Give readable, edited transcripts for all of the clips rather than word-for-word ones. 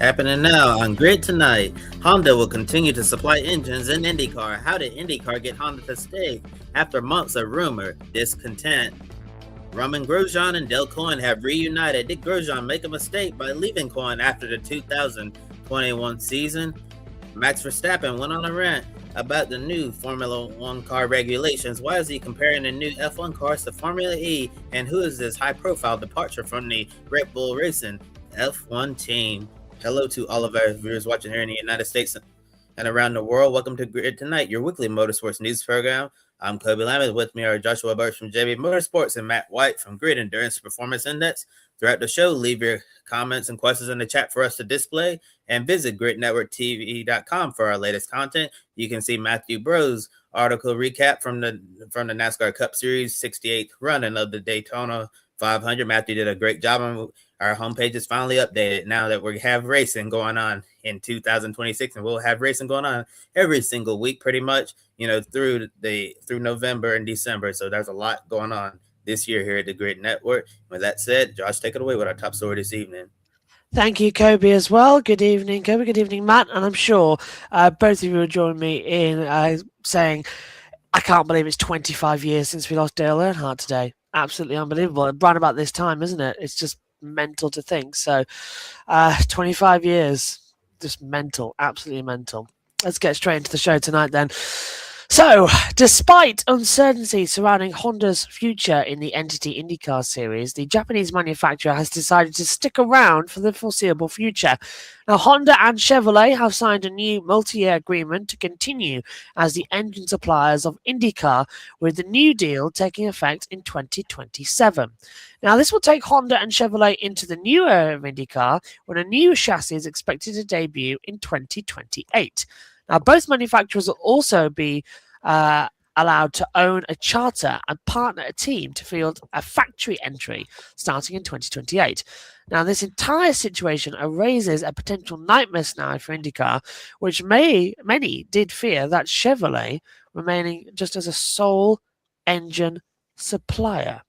Happening now on Grid Tonight. Honda will continue to supply engines in IndyCar. How did IndyCar get Honda to stay after months of rumor discontent? Romain Grosjean and Dale Coyne have reunited. Did Grosjean make a mistake by leaving Coyne after the 2021 season? Max Verstappen went on a rant about the new Formula One car regulations. Why is he comparing the new F1 cars to Formula E? And who is this high-profile departure from the Red Bull Racing F1 team? Hello to all of our viewers watching here in the United States and around the world. Welcome to Grid Tonight, your weekly motorsports news program. I'm Kobe Lammett. With me are Joshua Birch from JB Motorsports and Matt White from Grid Endurance Performance Index. Throughout the show, leave your comments and questions in the chat for us to display, and visit gridnetworktv.com for our latest content. You can see Matthew Bro's article recap from the NASCAR Cup Series 68th running of the Daytona 500. Matthew did a great job on. Our homepage is finally updated now that we have racing going on in 2026, and we'll have racing going on every single week, pretty much, through November and December. So there's a lot going on this year here at the Grid Network. With that said, Josh, take it away with our top story this evening. Thank you, Kobe, as well. Good evening, Kobe. Good evening, Matt. And I'm sure both of you will join me in saying, I can't believe it's 25 years since we lost Dale Earnhardt today. Absolutely unbelievable. Right about this time, isn't it? It's just mental to think. So 25 years, just mental, absolutely mental. Let's get straight into the show tonight then. So, despite uncertainty surrounding Honda's future in the NTT IndyCar Series, the Japanese manufacturer has decided to stick around for the foreseeable future. Now, Honda and Chevrolet have signed a new multi-year agreement to continue as the engine suppliers of IndyCar, with the new deal taking effect in 2027. Now, this will take Honda and Chevrolet into the new era of IndyCar, when a new chassis is expected to debut in 2028. Now, both manufacturers will also be allowed to own a charter and partner a team to field a factory entry starting in 2028. Now, this entire situation raises a potential nightmare scenario for IndyCar, which many did fear that Chevrolet remaining just as a sole engine supplier.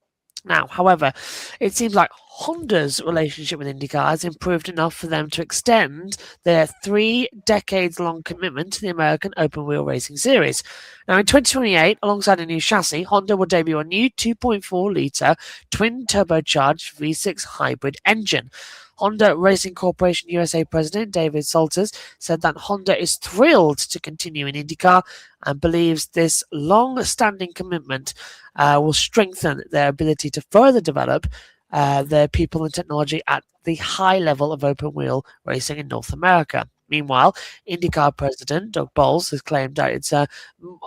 Now, however, it seems like Honda's relationship with IndyCar has improved enough for them to extend their 3 decades-long commitment to the American Open Wheel Racing Series. Now, in 2028, alongside a new chassis, Honda will debut a new 2.4-litre twin-turbocharged V6 hybrid engine. Honda Racing Corporation USA President David Salters said that Honda is thrilled to continue in IndyCar and believes this long-standing commitment will strengthen their ability to further develop their people and technology at the high level of open wheel racing in North America. Meanwhile, IndyCar President Doug Bowles has claimed that it's a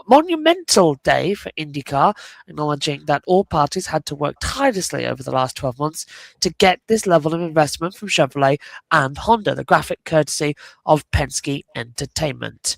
monumental day for IndyCar, acknowledging that all parties had to work tirelessly over the last 12 months to get this level of investment from Chevrolet and Honda, the graphic courtesy of Penske Entertainment.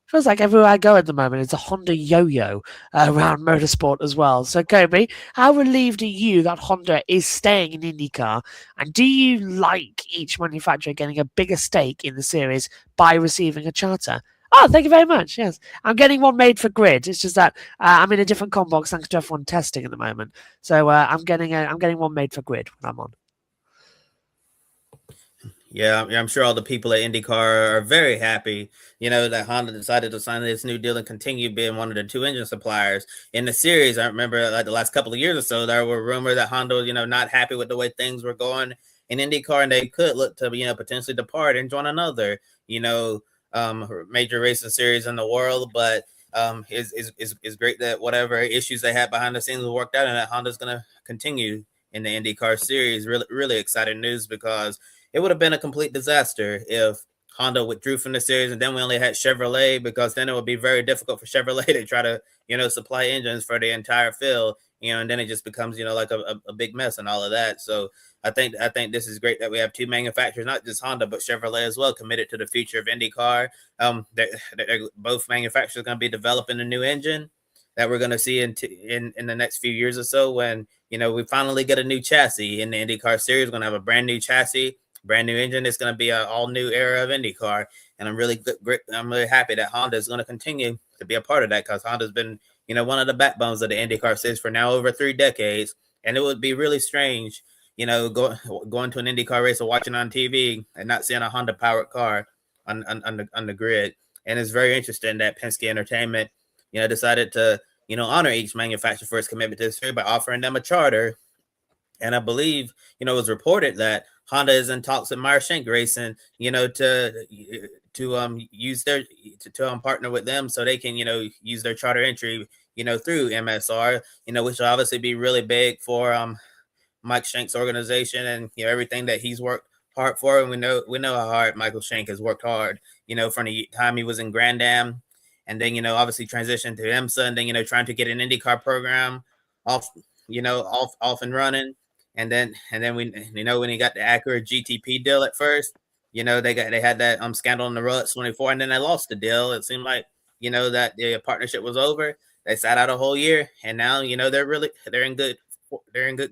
Feels like everywhere I go at the moment is a Honda yo-yo around motorsport as well. So, Kobe, how relieved are you that Honda is staying in IndyCar? And do you like each manufacturer getting a bigger stake in the series by receiving a charter? Oh, thank you very much. Yes, I'm getting one made for Grid. It's just that I'm in a different combox thanks to F1 testing at the moment. So I'm getting one made for Grid when I'm on. Yeah, I'm sure all the people at IndyCar are very happy, that Honda decided to sign this new deal and continue being one of the 2 engine suppliers in the series. I remember like the last couple of years or so, there were rumors that Honda was, not happy with the way things were going in IndyCar, and they could look to, potentially depart and join another, major racing series in the world. But it's great that whatever issues they had behind the scenes worked out, and that Honda's going to continue in the IndyCar series. Really, really exciting news, because it would have been a complete disaster if Honda withdrew from the series and then we only had Chevrolet, because then it would be very difficult for Chevrolet to try to, supply engines for the entire field, and then it just becomes, like a big mess and all of that. So I think this is great that we have 2 manufacturers, not just Honda, but Chevrolet as well, committed to the future of IndyCar. Both manufacturers are going to be developing a new engine that we're going to see in the next few years or so, when, we finally get a new chassis in the IndyCar series. We're going to have a brand new chassis, brand new engine. It's going to be an all new era of IndyCar, and I'm really happy that Honda is going to continue to be a part of that, because Honda's been, one of the backbones of the IndyCar series for now over 3 decades, and it would be really strange, going to an IndyCar race or watching on TV and not seeing a Honda powered car on the grid. And it's very interesting that Penske Entertainment, decided to, honor each manufacturer for its commitment to history by offering them a charter. And I believe, it was reported that Honda is in talks with Meyer Shank Racing, to use their to partner with them so they can, use their charter entry, through MSR, which will obviously be really big for Mike Shank's organization and everything that he's worked hard for. And we know how hard Michael Shank has worked hard, from the time he was in Grand Am, and then obviously transitioned to IMSA, and then trying to get an IndyCar program off and running. And then we when he got the Acura GTP deal at first, they had that scandal in the Rolex 24, and then they lost the deal. It seemed like that the partnership was over. They sat out a whole year, and now they're in good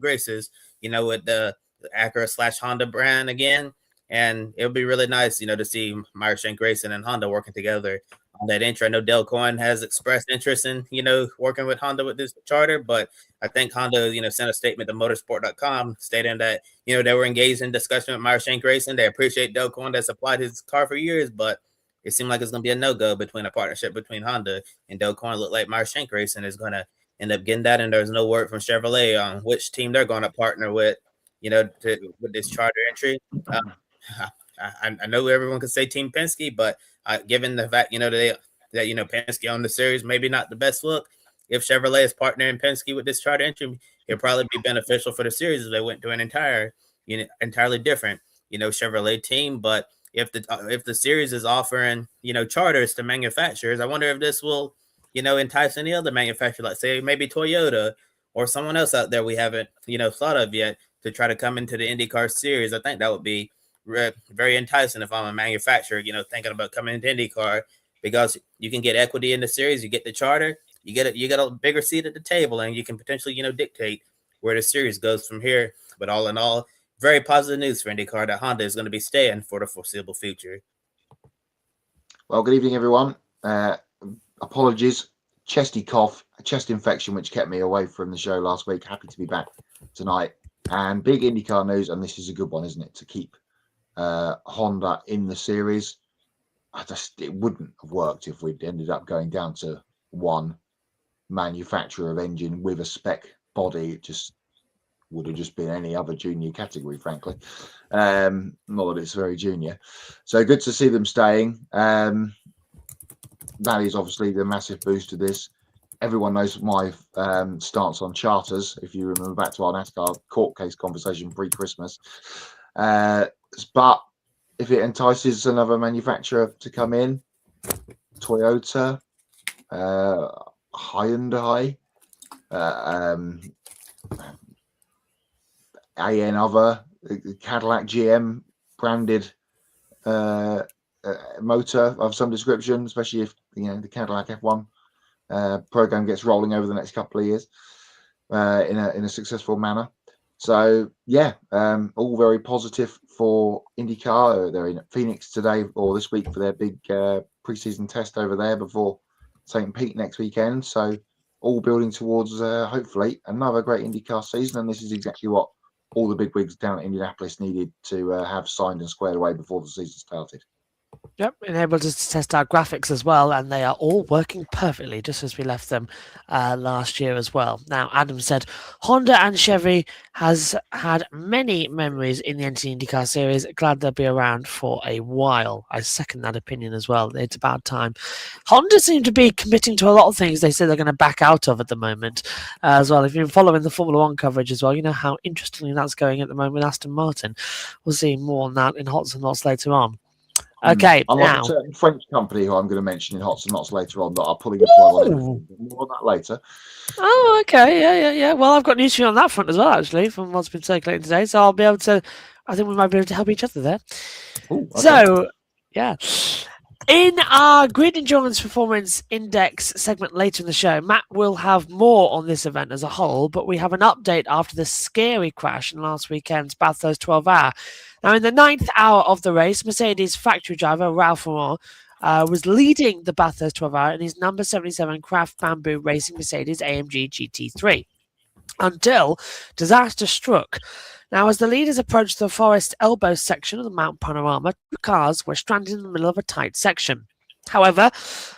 graces, with the Acura / Honda brand again. And it'll be really nice, to see Meyer Shank Racing and Honda working together on that intro. I know Dale Coyne has expressed interest in, working with Honda with this charter, but I think Honda, sent a statement to motorsport.com stating that, they were engaged in discussion with Meyer Shank Racing. They appreciate Dale Coyne that supplied his car for years, but it seemed like it's going to be a no-go between a partnership between Honda and Dale Coyne. Looked like Meyer Shank Racing is going to end up getting that, and there's no word from Chevrolet on which team they're going to partner with, with this charter entry. I know everyone could say Team Penske, but given the fact, that Penske on the series, maybe not the best look. If Chevrolet is partnering Penske with this charter entry, it'll probably be beneficial for the series if they went to an entirely different, Chevrolet team. But if the series is offering, charters to manufacturers, I wonder if this will, entice any other manufacturer, like say maybe Toyota or someone else out there we haven't, thought of yet, to try to come into the IndyCar series. I think that would be very enticing if I'm a manufacturer, thinking about coming into IndyCar, because you can get equity in the series, you get the charter, you get a bigger seat at the table, and you can potentially, dictate where the series goes from here. But all in all, very positive news for IndyCar that Honda is going to be staying for the foreseeable future. Well, good evening, everyone. Apologies, chesty cough, a chest infection, which kept me away from the show last week. Happy to be back tonight. And big IndyCar news, and this is a good one, isn't it, to keep Honda in the series. It wouldn't have worked if we'd ended up going down to one manufacturer of engine with a spec body. It just would have just been any other junior category, frankly. Not that it's very junior. So good to see them staying. That is obviously the massive boost to this. Everyone knows my stance on charters, if you remember back to our NASCAR court case conversation pre-Christmas. But if it entices another manufacturer to come in, Toyota, Hyundai, other Cadillac, GM branded motor of some description, especially if the Cadillac F1 program gets rolling over the next couple of years in a successful manner. So yeah, all very positive for IndyCar. They're in Phoenix today or this week for their big preseason test over there before St. Pete next weekend. So all building towards hopefully another great IndyCar season. And this is exactly what all the big wigs down at Indianapolis needed to have signed and squared away before the season started. Yep, enabled us to test our graphics as well, and they are all working perfectly, just as we left them last year as well. Now, Adam said, Honda and Chevy has had many memories in the NTT IndyCar Series. Glad they'll be around for a while. I second that opinion as well. It's about time. Honda seem to be committing to a lot of things they say they're going to back out of at the moment as well. If you've been following the Formula One coverage as well, you know how interestingly that's going at the moment with Aston Martin. We'll see more on that in Hots and Lots later on. Okay, unlike now a certain French company who I'm going to mention in Hots and Lots later on that are pulling the plug on everything. More on that later. Oh, okay, yeah. Well, I've got news for you on that front as well, actually, from what's been circulating today. So I'll be able to. I think we might be able to help each other there. Ooh, okay. So, yeah. In our Grid Endurance Performance Index segment later in the show, Matt will have more on this event as a whole, but we have an update after the scary crash in last weekend's Bathurst 12-hour. Now, in the 9th hour of the race, Mercedes factory driver Ralph Moore was leading the Bathurst 12-hour in his number 77 Craft Bamboo Racing Mercedes AMG GT3 until disaster struck. Now, as the leaders approached the forest elbow section of the Mount Panorama, two cars were stranded in the middle of a tight section. However,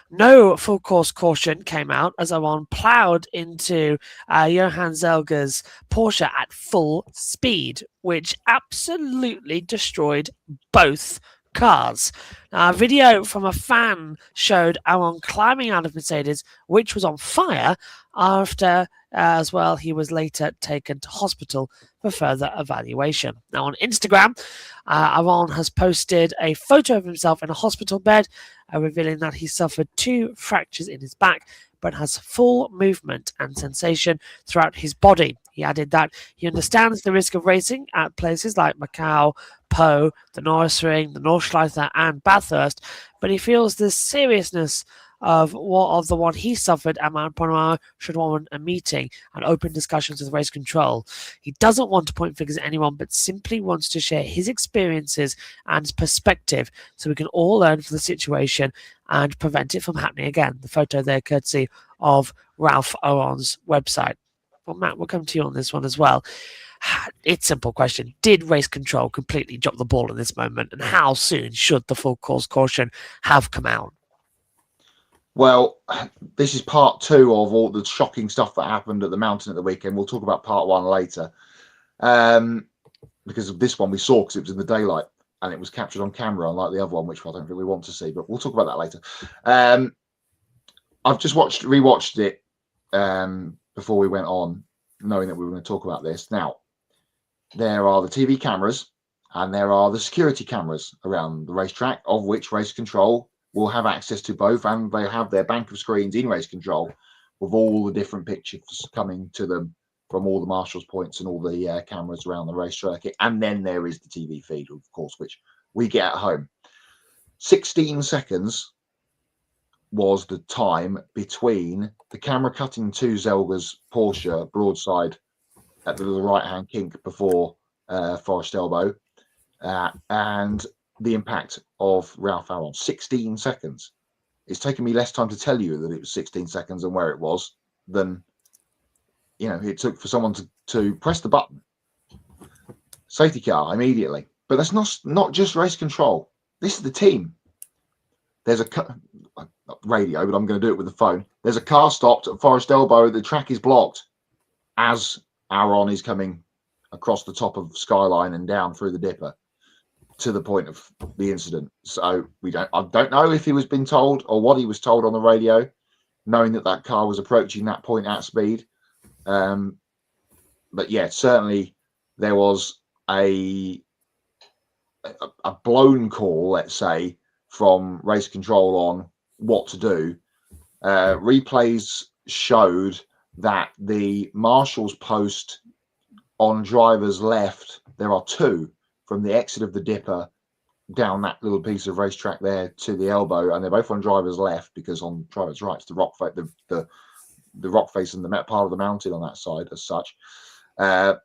no full course caution came out as Aron ploughed into Johann Zelger's Porsche at full speed, which absolutely destroyed both cars. Now, a video from a fan showed Aron climbing out of Mercedes, which was on fire, after as well he was later taken to hospital for further evaluation. Now, on Instagram, Aron has posted a photo of himself in a hospital bed, revealing that he suffered 2 fractures in his back, but has full movement and sensation throughout his body. He added that he understands the risk of racing at places like Macau, Po, the Nürburgring, the Nordschleife, and Bathurst, but he feels the seriousness of the one he suffered at Mount Panorama should warrant a meeting and open discussions with race control. He doesn't want to point fingers at anyone, but simply wants to share his experiences and perspective so we can all learn from the situation and prevent it from happening again. The photo there courtesy of Ralph Aron's website. Well, Matt, we'll come to you on this one as well. It's a simple question. Did race control completely drop the ball in this moment? And how soon should the full course caution have come out? Well, this is part 2 of all the shocking stuff that happened at the mountain at the weekend. We'll talk about part 1 later. Because of this one we saw because it was in the daylight and it was captured on camera, unlike the other one, which I don't think we want to see, but we'll talk about that later. I've just rewatched it before we went on, knowing that we were going to talk about this. Now, there are the TV cameras and there are the security cameras around the racetrack, of which race control will have access to both, and they have their bank of screens in race control with all the different pictures coming to them from all the marshals points and all the cameras around the race circuit. And then there is the TV feed, of course, which we get at home. 16 seconds was the time between the camera cutting to Zelger's Porsche broadside at the little right-hand kink before Forest Elbow and the impact of Ralph Aron. 16 seconds. It's taken me less time to tell you that it was 16 seconds and where it was than it took for someone to press the button. Safety car immediately. But that's not just race control. This is the team. There's a radio, but I'm going to do it with the phone. There's a car stopped at Forest Elbow. The track is blocked as Aron is coming across the top of Skyline and down through the dipper to the point of the incident. So I don't know if he was been told or what he was told on the radio, knowing that car was approaching that point at speed. But yeah, certainly there was a blown call, let's say, from race control on what to do. Replays showed that the marshal's post on driver's left, there are 2 from the exit of the dipper down that little piece of racetrack there to the elbow, and they're both on driver's left because on driver's right, it's the rock face, the rock face and the part of the mountain on that side as such. The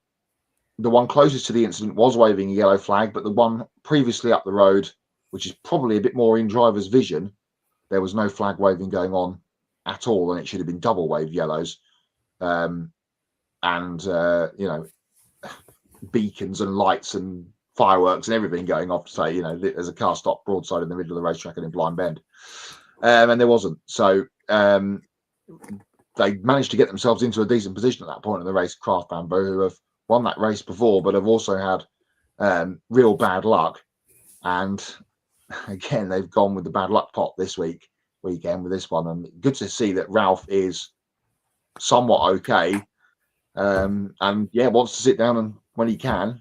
one closest to the incident was waving a yellow flag, but the one previously up the road, which is probably a bit more in driver's vision, there was no flag waving going on at all, and it should have been double wave yellows. Beacons and lights and fireworks and everything going off to say, there's a car stopped broadside in the middle of the racetrack and in Blind Bend. And there wasn't. So they managed to get themselves into a decent position at that point in the race, Craft Bamboo, who have won that race before, but have also had real bad luck. And again, they've gone with the bad luck pot this weekend with this one. And good to see that Ralph is somewhat okay. And yeah, wants to sit down and when he can,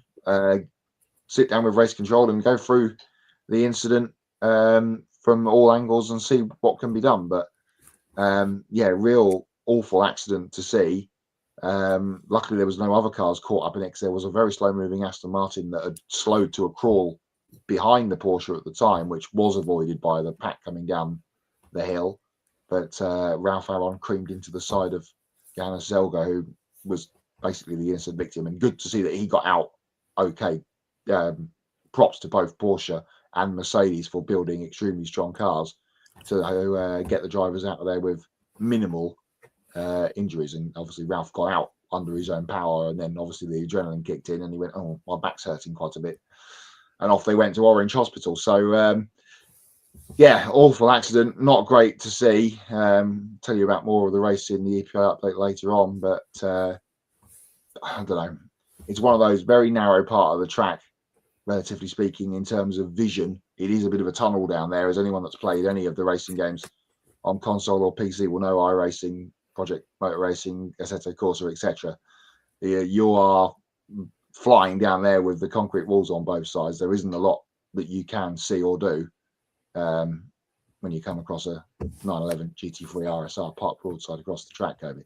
sit down with race control and go through the incident from all angles and see what can be done. But real awful accident to see. Luckily, there was no other cars caught up in it because there was a very slow-moving Aston Martin that had slowed to a crawl behind the Porsche at the time, which was avoided by the pack coming down the hill. But Ralph Aron creamed into the side of Johannes Zelger, who was basically the innocent victim. And good to see that he got out okay. Props to both Porsche and Mercedes for building extremely strong cars to get the drivers out of there with minimal injuries. And obviously Ralph got out under his own power. And then obviously the adrenaline kicked in and he went, oh, my back's hurting quite a bit. And off they went to Orange Hospital. So, yeah, awful accident. Not great to see. Tell you about more of the race in the EPI update later on. But I don't know. It's one of those very narrow part of the track, relatively speaking, in terms of vision. It is a bit of a tunnel down there, as anyone that's played any of the racing games on console or PC will know. iRacing, Project Motor Racing, Assetto Corsa, etc. You are flying down there with the concrete walls on both sides. There isn't a lot that you can see or do when you come across a 911 GT3 RSR parked broadside across the track, Kobe.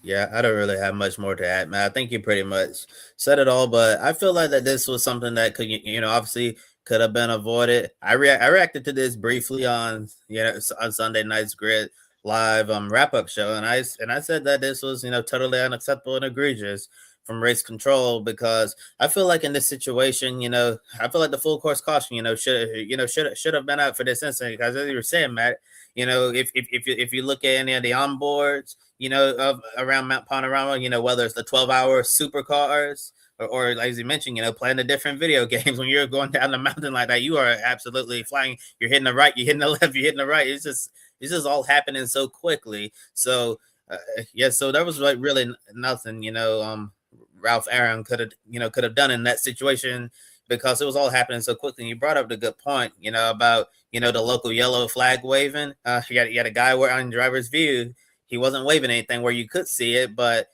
Yeah, I don't really have much more to add, man. I think you pretty much said it all, but I feel like that this was something that could, obviously could have been avoided. I reacted to this briefly on, on Sunday night's Grid Live wrap-up show, and I said that this was, totally unacceptable and egregious from race control, because I feel like in this situation, I feel like the full course caution, should have been out for this incident, because as you were saying, Matt, if you look at any of the onboards, of around Mount Panorama, whether it's the 12-hour supercars or as you mentioned, playing the different video games, when you're going down the mountain like that, you are absolutely flying. You're hitting the right, you're hitting the left, you're hitting the right. It's just all happening so quickly. So so there was like really nothing, Ralph Aaron could have done in that situation, because it was all happening so quickly. And you brought up the good point, about the local yellow flag waving. You got a guy where on driver's view, he wasn't waving anything where you could see it, but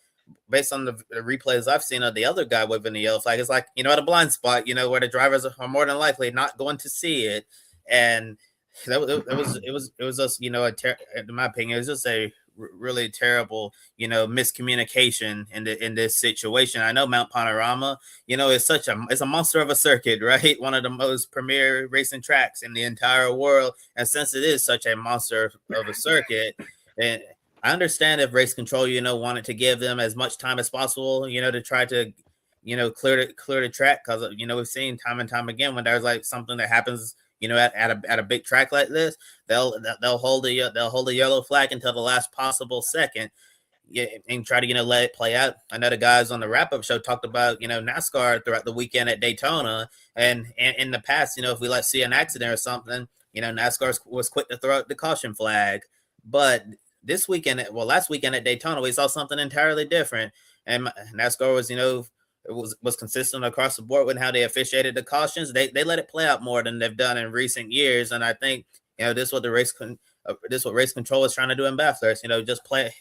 based on the replays I've seen of the other guy waving the yellow flag, it's like, at a blind spot, where the drivers are more than likely not going to see it. And it was just, in my opinion, it was just a really terrible, miscommunication in this situation. I know Mount Panorama, it's a monster of a circuit, right? One of the most premier racing tracks in the entire world. And since it is such a monster of a circuit, and I understand if race control, wanted to give them as much time as possible, to try to, clear the track, because we've seen time and time again when there's like something that happens, at a big track like this, they'll hold the yellow flag until the last possible second, and try to let it play out. I know the guys on the wrap-up show talked about NASCAR throughout the weekend at Daytona, and in the past, if we see an accident or something, NASCAR was quick to throw out the caution flag, but last weekend at Daytona, we saw something entirely different, and NASCAR was consistent across the board with how they officiated the cautions. They let it play out more than they've done in recent years, and I think this is what race control is trying to do in Bathurst. Just try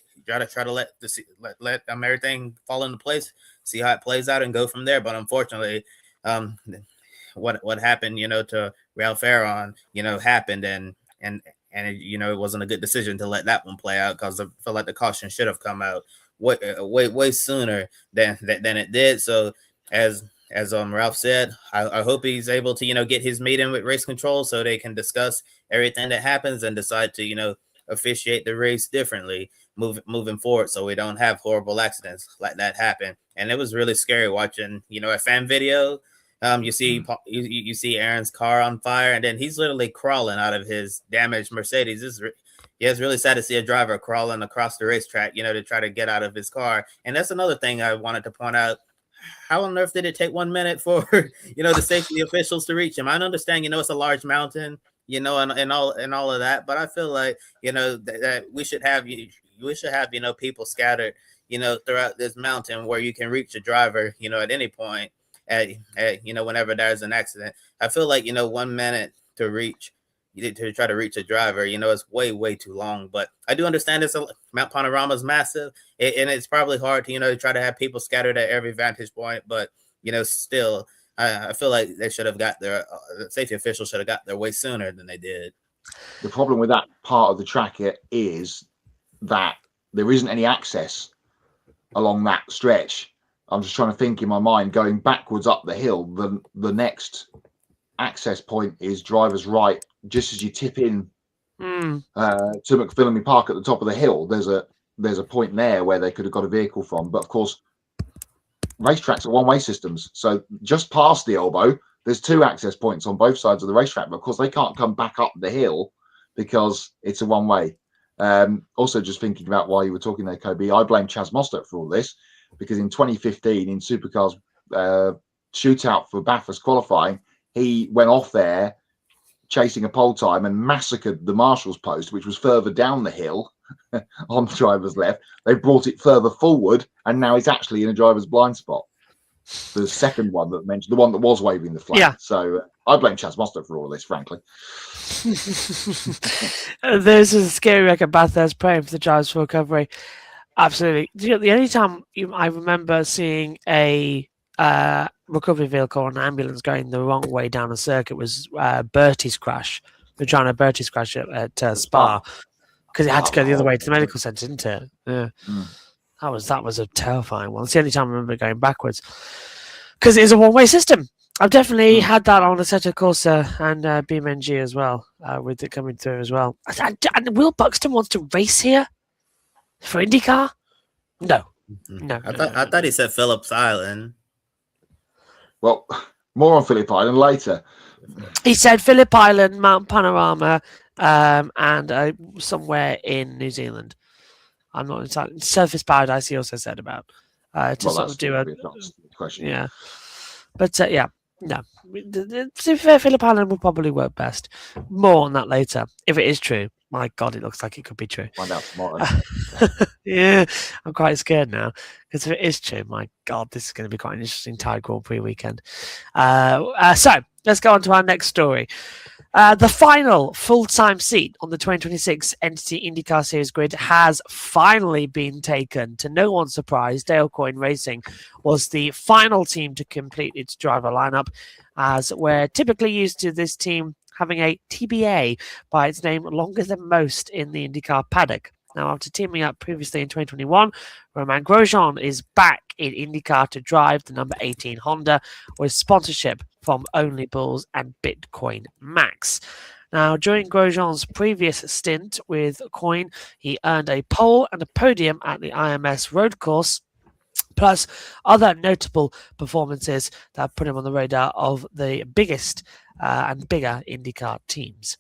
to let everything fall into place, see how it plays out, and go from there. But unfortunately, what happened, to Ralph Aaron, happened, and it wasn't a good decision to let that one play out, because I feel like the caution should have come out way sooner than it did. So as Ralph said, I hope he's able to get his meeting with race control so they can discuss everything that happens and decide to officiate the race differently moving forward, so we don't have horrible accidents like that happen. And it was really scary watching a fan video. You see Aaron's car on fire, and then he's literally crawling out of his damaged Mercedes. It's really sad to see a driver crawling across the racetrack, to try to get out of his car. And that's another thing I wanted to point out. How on earth did it take 1 minute for, the safety officials to reach him? I understand, it's a large mountain, and all of that, but I feel like, that we should have people scattered, throughout this mountain where you can reach a driver, at any point, whenever there's an accident. I feel like, 1 minute to try to reach a driver, it's way too long. But I do understand Mount Panorama is massive, and it's probably hard to try to have people scattered at every vantage point. But still, I feel like they should have got their safety officials should have got there way sooner than they did. The problem with that part of the track is that there isn't any access along that stretch. I'm just trying to think in my mind, going backwards up the hill. The next access point is driver's right, just as you tip in to McPhillamy Park at the top of the hill. There's a point there where they could have got a vehicle from, but of course, racetracks are one-way systems. So just past the elbow, there's two access points on both sides of the racetrack, but of course they can't come back up the hill because it's a one-way. Also, just thinking about why you were talking there, Kobe, I blame Chaz Mostert for all this, because in 2015, in Supercars shootout for Bathurst qualifying, he went off there chasing a pole time and massacred the marshal's post, which was further down the hill on the driver's left. They brought it further forward, and now it's actually in a driver's blind spot. The second one that mentioned, the one that was waving the flag. Yeah. So I blame Chaz Mostert for all of this, frankly. This is a scary record. Bathurst praying for the drivers for recovery. Absolutely. The only time I remember seeing a recovery vehicle or an ambulance going the wrong way down a circuit was Bertie's crash, Regina Bertie's crash at Spa, because it had to go the other way to the medical centre, didn't it? Yeah. That was a terrifying one. It's the only time I remember going backwards, because it is a one-way system. I've definitely had that on Assetto Corsa and BMNG as well, with it coming through as well. And Will Buxton wants to race here for IndyCar? No. I thought he said Phillips Island. Well, more on Phillip Island later. He said Phillip Island, Mount Panorama, and somewhere in New Zealand. I'm not entirely. Surface Paradise, he also said about. To sort of do a question. Yeah. But yeah, no. To be fair, Phillip Island will probably work best. More on that later, if it is true. My God, it looks like it could be true. Find out tomorrow. Yeah, I'm quite scared now, because if it is true, my God, this is going to be quite an interesting Thai Grand Prix weekend. So let's go on to our next story. The final full-time seat on the 2026 NTT IndyCar Series grid has finally been taken. To no one's surprise, Dale Coyne Racing was the final team to complete its driver lineup, as we're typically used to this team having a TBA by its name longer than most in the IndyCar paddock. Now, after teaming up previously in 2021, Romain Grosjean is back in IndyCar to drive the number 18 Honda with sponsorship from Only Bulls and Bitcoin Max. Now, during Grosjean's previous stint with Coyne, he earned a pole and a podium at the IMS road course, plus other notable performances that put him on the radar of the biggest and bigger IndyCar teams.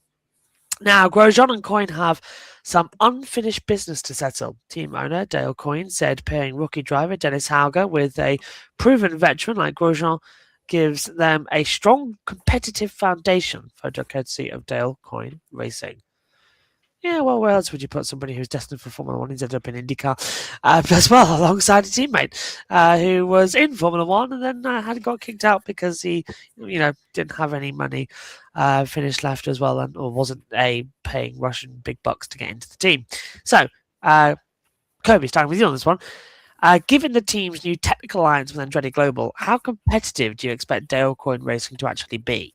Now, Grosjean and Coyne have some unfinished business to settle. Team owner Dale Coyne said pairing rookie driver Dennis Hauger with a proven veteran like Grosjean gives them a strong competitive foundation, photo courtesy of Dale Coyne Racing. Yeah, well, where else would you put somebody who's destined for Formula 1 who's ended up in IndyCar as well, alongside a teammate who was in Formula 1 and then had got kicked out because he, didn't have any money finished left as well, or wasn't paying Russian big bucks to get into the team. So, Kobe, starting with you on this one. Given the team's new technical alliance with Andretti Global, how competitive do you expect Dale Coyne Racing to actually be?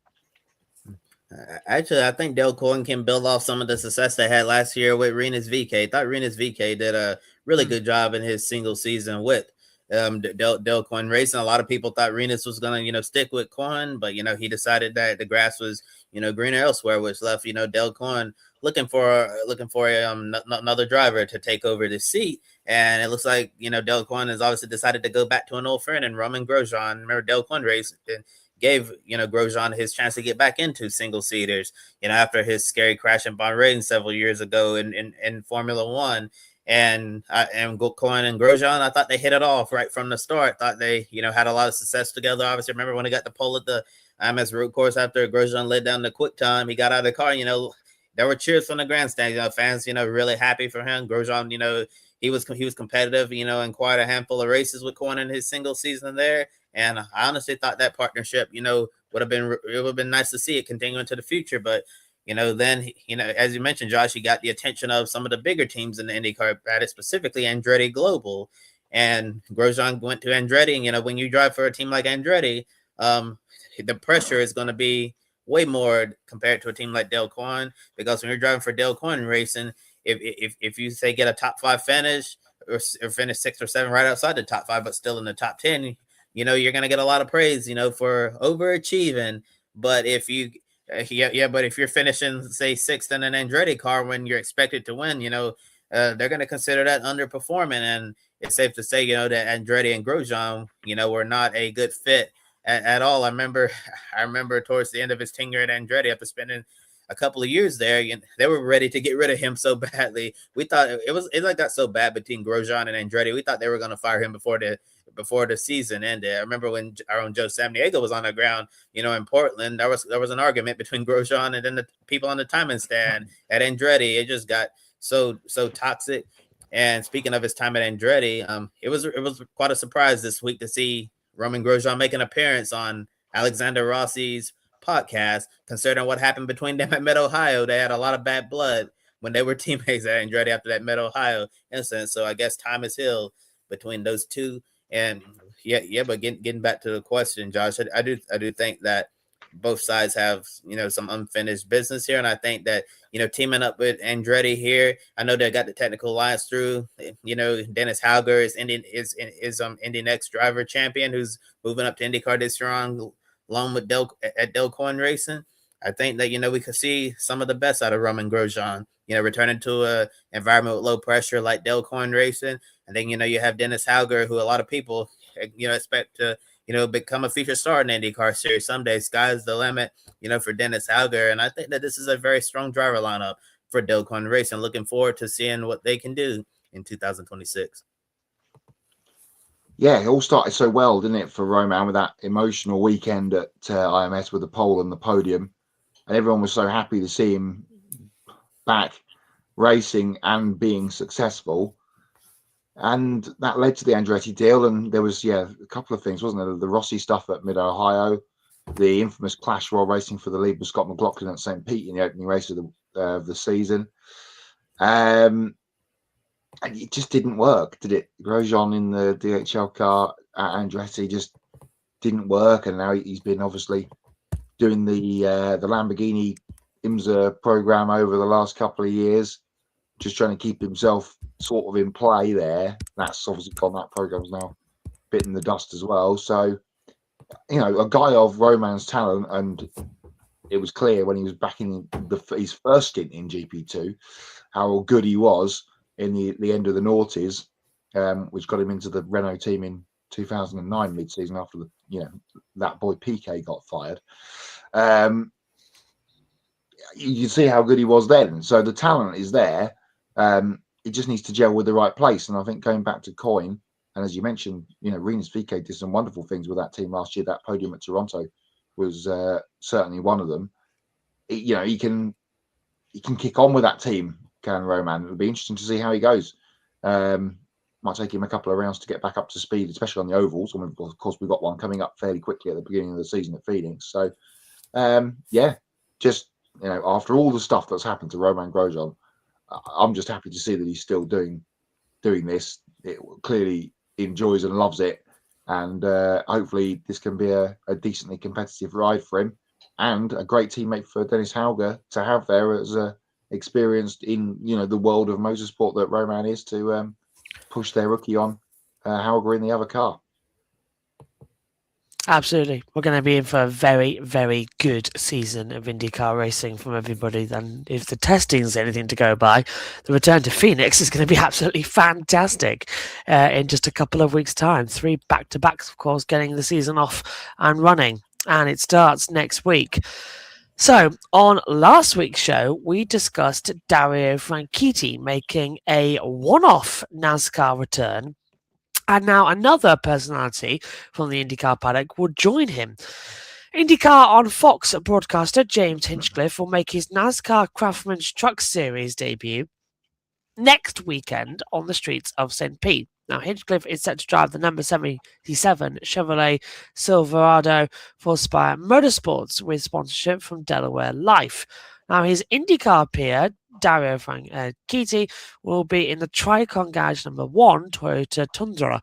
Actually, I think Dale Coyne can build off some of the success they had last year with Rinus VeeKay. I thought Rinus VeeKay did a really good job in his single season with Dale Coyne Racing. A lot of people thought Rinus was going to, stick with Coyne, but, he decided that the grass was, greener elsewhere, which left, Dale Coyne looking for another driver to take over the seat. And it looks like, Dale Coyne has obviously decided to go back to an old friend and Romain Grosjean. Remember, Dale Coyne Racing gave Grosjean his chance to get back into single seaters, after his scary crash in Bahrain several years ago in Formula One. And Coyne and Grosjean, I thought they hit it off right from the start. Thought they, had a lot of success together. Obviously, remember when they got the pole at the IMS road course after Grosjean led down the quick time, he got out of the car. There were cheers from the grandstand. Fans, really happy for him. Grosjean, he was competitive, in quite a handful of races with Coyne in his single season there. And I honestly thought that partnership, would have been nice to see it continue into the future. But, then, as you mentioned, Josh, he got the attention of some of the bigger teams in the IndyCar paddock, specifically Andretti Global. And Grosjean went to Andretti. And, when you drive for a team like Andretti, the pressure is going to be way more compared to a team like Dale Coyne, because when you're driving for Dale Coyne Racing, if you say get a top 5 finish or finish 6 or 7 right outside the top 5, but still in the top 10, you're going to get a lot of praise, for overachieving. But if you're finishing, say, 6th in an Andretti car when you're expected to win, they're going to consider that underperforming. And it's safe to say, that Andretti and Grosjean, were not a good fit at all. I remember towards the end of his tenure at Andretti, after spending a couple of years there, they were ready to get rid of him so badly. We thought it like got so bad between Grosjean and Andretti. We thought they were going to fire him before the season ended. I remember when our own Joe Samaniego was on the ground, in Portland, there was an argument between Grosjean and then the people on the timing stand at Andretti. It just got so toxic. And speaking of his time at Andretti, it was quite a surprise this week to see Romain Grosjean make an appearance on Alexander Rossi's podcast. Considering what happened between them at Mid-Ohio, they had a lot of bad blood when they were teammates at Andretti after that Mid-Ohio incident. So I guess time is healed between those two. And but getting back to the question, Josh, I do think that both sides have some unfinished business here, and I think that teaming up with Andretti here, I know they got the technical alliance through. Dennis Hauger is Indy Next driver champion who's moving up to IndyCar this year along with Dale Coyne Racing. I think that we could see some of the best out of Romain Grosjean. Returning to a environment with low pressure like Dale Coyne Racing, and then you have Dennis Hauger, who a lot of people expect to become a feature star in the IndyCar Series someday. Sky's the limit, for Dennis Hauger. And I think that this is a very strong driver lineup for Dale Coyne Racing. Looking forward to seeing what they can do in 2026. Yeah, it all started so well, didn't it, for Romain, with that emotional weekend at IMS with the pole and the podium. And everyone was so happy to see him back racing and being successful. And that led to the Andretti deal. And there was, a couple of things, wasn't there? The Rossi stuff at Mid-Ohio, the infamous clash while racing for the lead with Scott McLaughlin at St. Pete in the opening race of the season. And it just didn't work, did it? Grosjean in the DHL car at Andretti just didn't work. And now he's been obviously doing the Lamborghini IMSA program over the last couple of years, just trying to keep himself sort of in play there. That's obviously gone. That program's now bitten the dust as well. So, a guy of Romain's talent, and it was clear when he was back in his first stint in GP2 how good he was in the end of the noughties, which got him into the Renault team in 2009 mid-season after that boy Piquet got fired. You can see how good he was then. So the talent is there. It just needs to gel with the right place. And I think going back to Coyne, and as you mentioned, Rinus VeeKay did some wonderful things with that team last year. That podium at Toronto was certainly one of them. He can kick on with that team, can Romain. It'll be interesting to see how he goes. Might take him a couple of rounds to get back up to speed, especially on the ovals. Of course, we've got one coming up fairly quickly at the beginning of the season at Phoenix. So, just after all the stuff that's happened to Romain Grosjean, I'm just happy to see that he's still doing this. It clearly enjoys and loves it, and hopefully this can be a decently competitive ride for him, and a great teammate for Dennis Hauger to have there as experienced in the world of motorsport that Romain is, to push their rookie on Hauger in the other car. Absolutely. We're going to be in for a very, very good season of IndyCar racing from everybody. And if the testing is anything to go by, the return to Phoenix is going to be absolutely fantastic in just a couple of weeks' time. 3 back-to-backs, of course, getting the season off and running. And it starts next week. So, on last week's show, we discussed Dario Franchitti making a one-off NASCAR return. And now another personality from the IndyCar paddock will join him. IndyCar on Fox broadcaster James Hinchcliffe will make his NASCAR Craftsman's Truck Series debut next weekend on the streets of St. Pete. Now, Hinchcliffe is set to drive the number 77 Chevrolet Silverado for Spire Motorsports with sponsorship from Delaware Life. Now, his IndyCar peer, Dario Franchitti, will be in the Tricon Garage number 1 Toyota Tundra.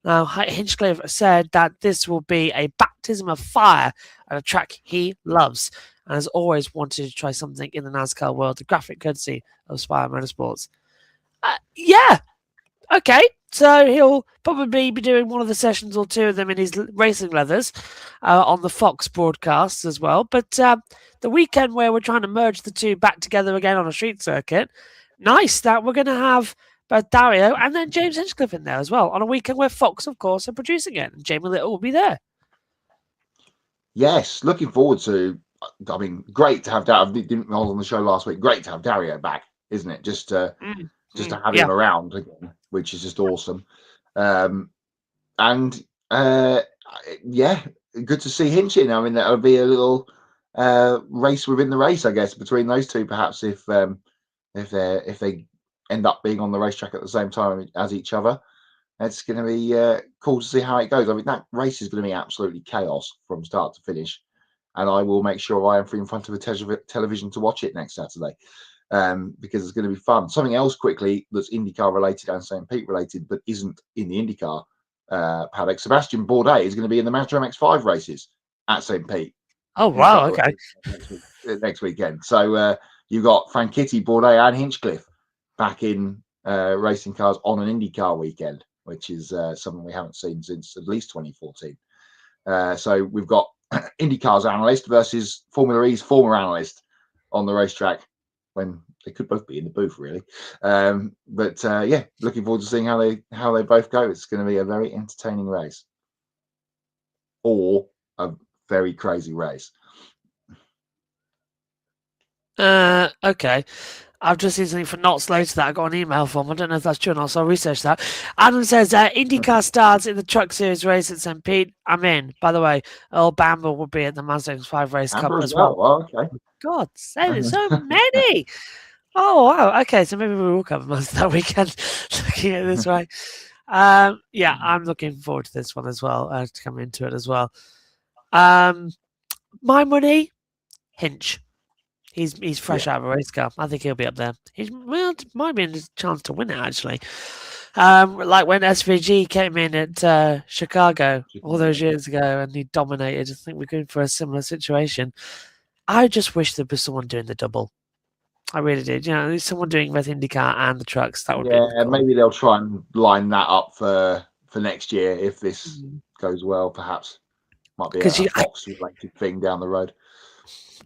Now, Hinchcliffe said that this will be a baptism of fire at a track he loves and has always wanted to try something in the NASCAR world, the graphic courtesy of Spire Motorsports. Okay, so he'll probably be doing one of the sessions or two of them in his racing leathers on the Fox broadcasts as well. But the weekend where we're trying to merge the two back together again on a street circuit, nice that we're going to have both Dario and then James Hinchcliffe in there as well on a weekend where Fox, of course, are producing it. And Jamie Little will be there. Yes, looking forward to I mean, great to have that. I didn't on the show last week. Great to have Dario back, isn't it? Just to have him around again, which is just awesome. And yeah, good to see Hinch in. I mean, that'll be a little race within the race, I guess, between those two, perhaps if they end up being on the racetrack at the same time as each other. It's going to be cool to see how it goes. I mean, that race is going to be absolutely chaos from start to finish, and I will make sure I am free in front of a television to watch it next Saturday, because it's going to be fun. Something else quickly that's IndyCar related and St. Pete related, but isn't in the IndyCar paddock. Sebastian Bourdais is going to be in the Mazda MX-5 races at St. Pete. Oh, wow. Okay. Next weekend. So you got Franchitti, Bourdais, and Hinchcliffe back in racing cars on an IndyCar weekend, which is something we haven't seen since at least 2014. So we've got IndyCar's analyst versus Formula E's former analyst on the racetrack, when they could both be in the booth, really. But yeah, looking forward to seeing how they both go. It's going to be a very entertaining race, or a very crazy race. Okay. I've just seen something from Not Slow to that. I got an email from. I don't know if that's true or not, so I'll research that. Adam says IndyCar starts in the Truck Series race at St. Pete. I'm in. By the way, Earl Bamber will be at the Mazda MX-5 race cup as well. Oh, okay. God, there's so many. Oh, wow. Okay, so maybe we will cover Mazda that weekend, looking at this way. Yeah, I'm looking forward to this one as well, to come into it as well. My money, Hinch. He's fresh out of a race car. I think he'll be up there. Might be a chance to win it, actually. Like when SVG came in at Chicago all those years ago and he dominated. I think we're going for a similar situation. I just wish there was someone doing the double. I really did. You know, someone doing both IndyCar and the trucks. That would be cool. Maybe they'll try and line that up for next year if this goes well. Perhaps might be a Fox-related thing down the road.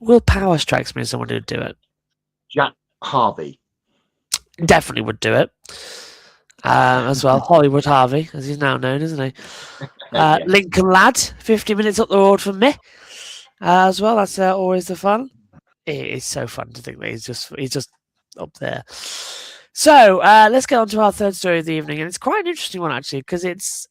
Will Power strikes me as someone who'd do it. Jack Harvey definitely would do it as well. Hollywood Harvey, as he's now known, isn't he? Lincoln Lad, 50 minutes up the road from me as well. That's always the fun. It is so fun to think that he's just up there. So let's get on to our third story of the evening, and it's quite an interesting one actually, because it's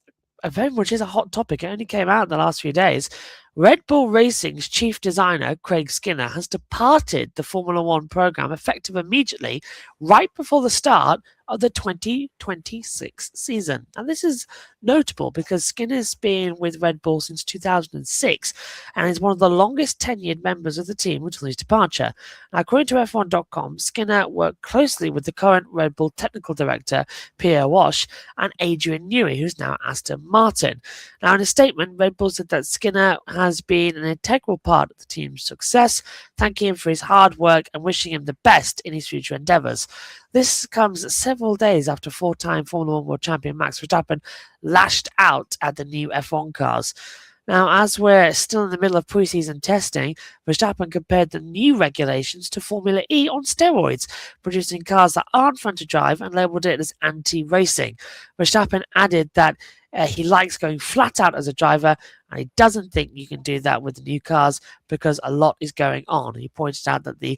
very much is a hot topic. It only came out in the last few days. Red Bull Racing's chief designer, Craig Skinner, has departed the Formula One program effective immediately, right before the start of the 2026 season. And this is notable because Skinner's been with Red Bull since 2006 and is one of the longest tenured members of the team until his departure. Now, according to F1.com, Skinner worked closely with the current Red Bull technical director, Pierre Wash, and Adrian Newey, who's now Aston Martin. Now, in a statement, Red Bull said that Skinner has been an integral part of the team's success, thanking him for his hard work and wishing him the best in his future endeavours. This comes several days after four-time Formula One World Champion Max Verstappen lashed out at the new F1 cars. Now, as we're still in the middle of pre-season testing, Verstappen compared the new regulations to Formula E on steroids, producing cars that aren't fun to drive and labelled it as anti-racing. Verstappen added that he likes going flat out as a driver, and he doesn't think you can do that with the new cars because a lot is going on. He pointed out that the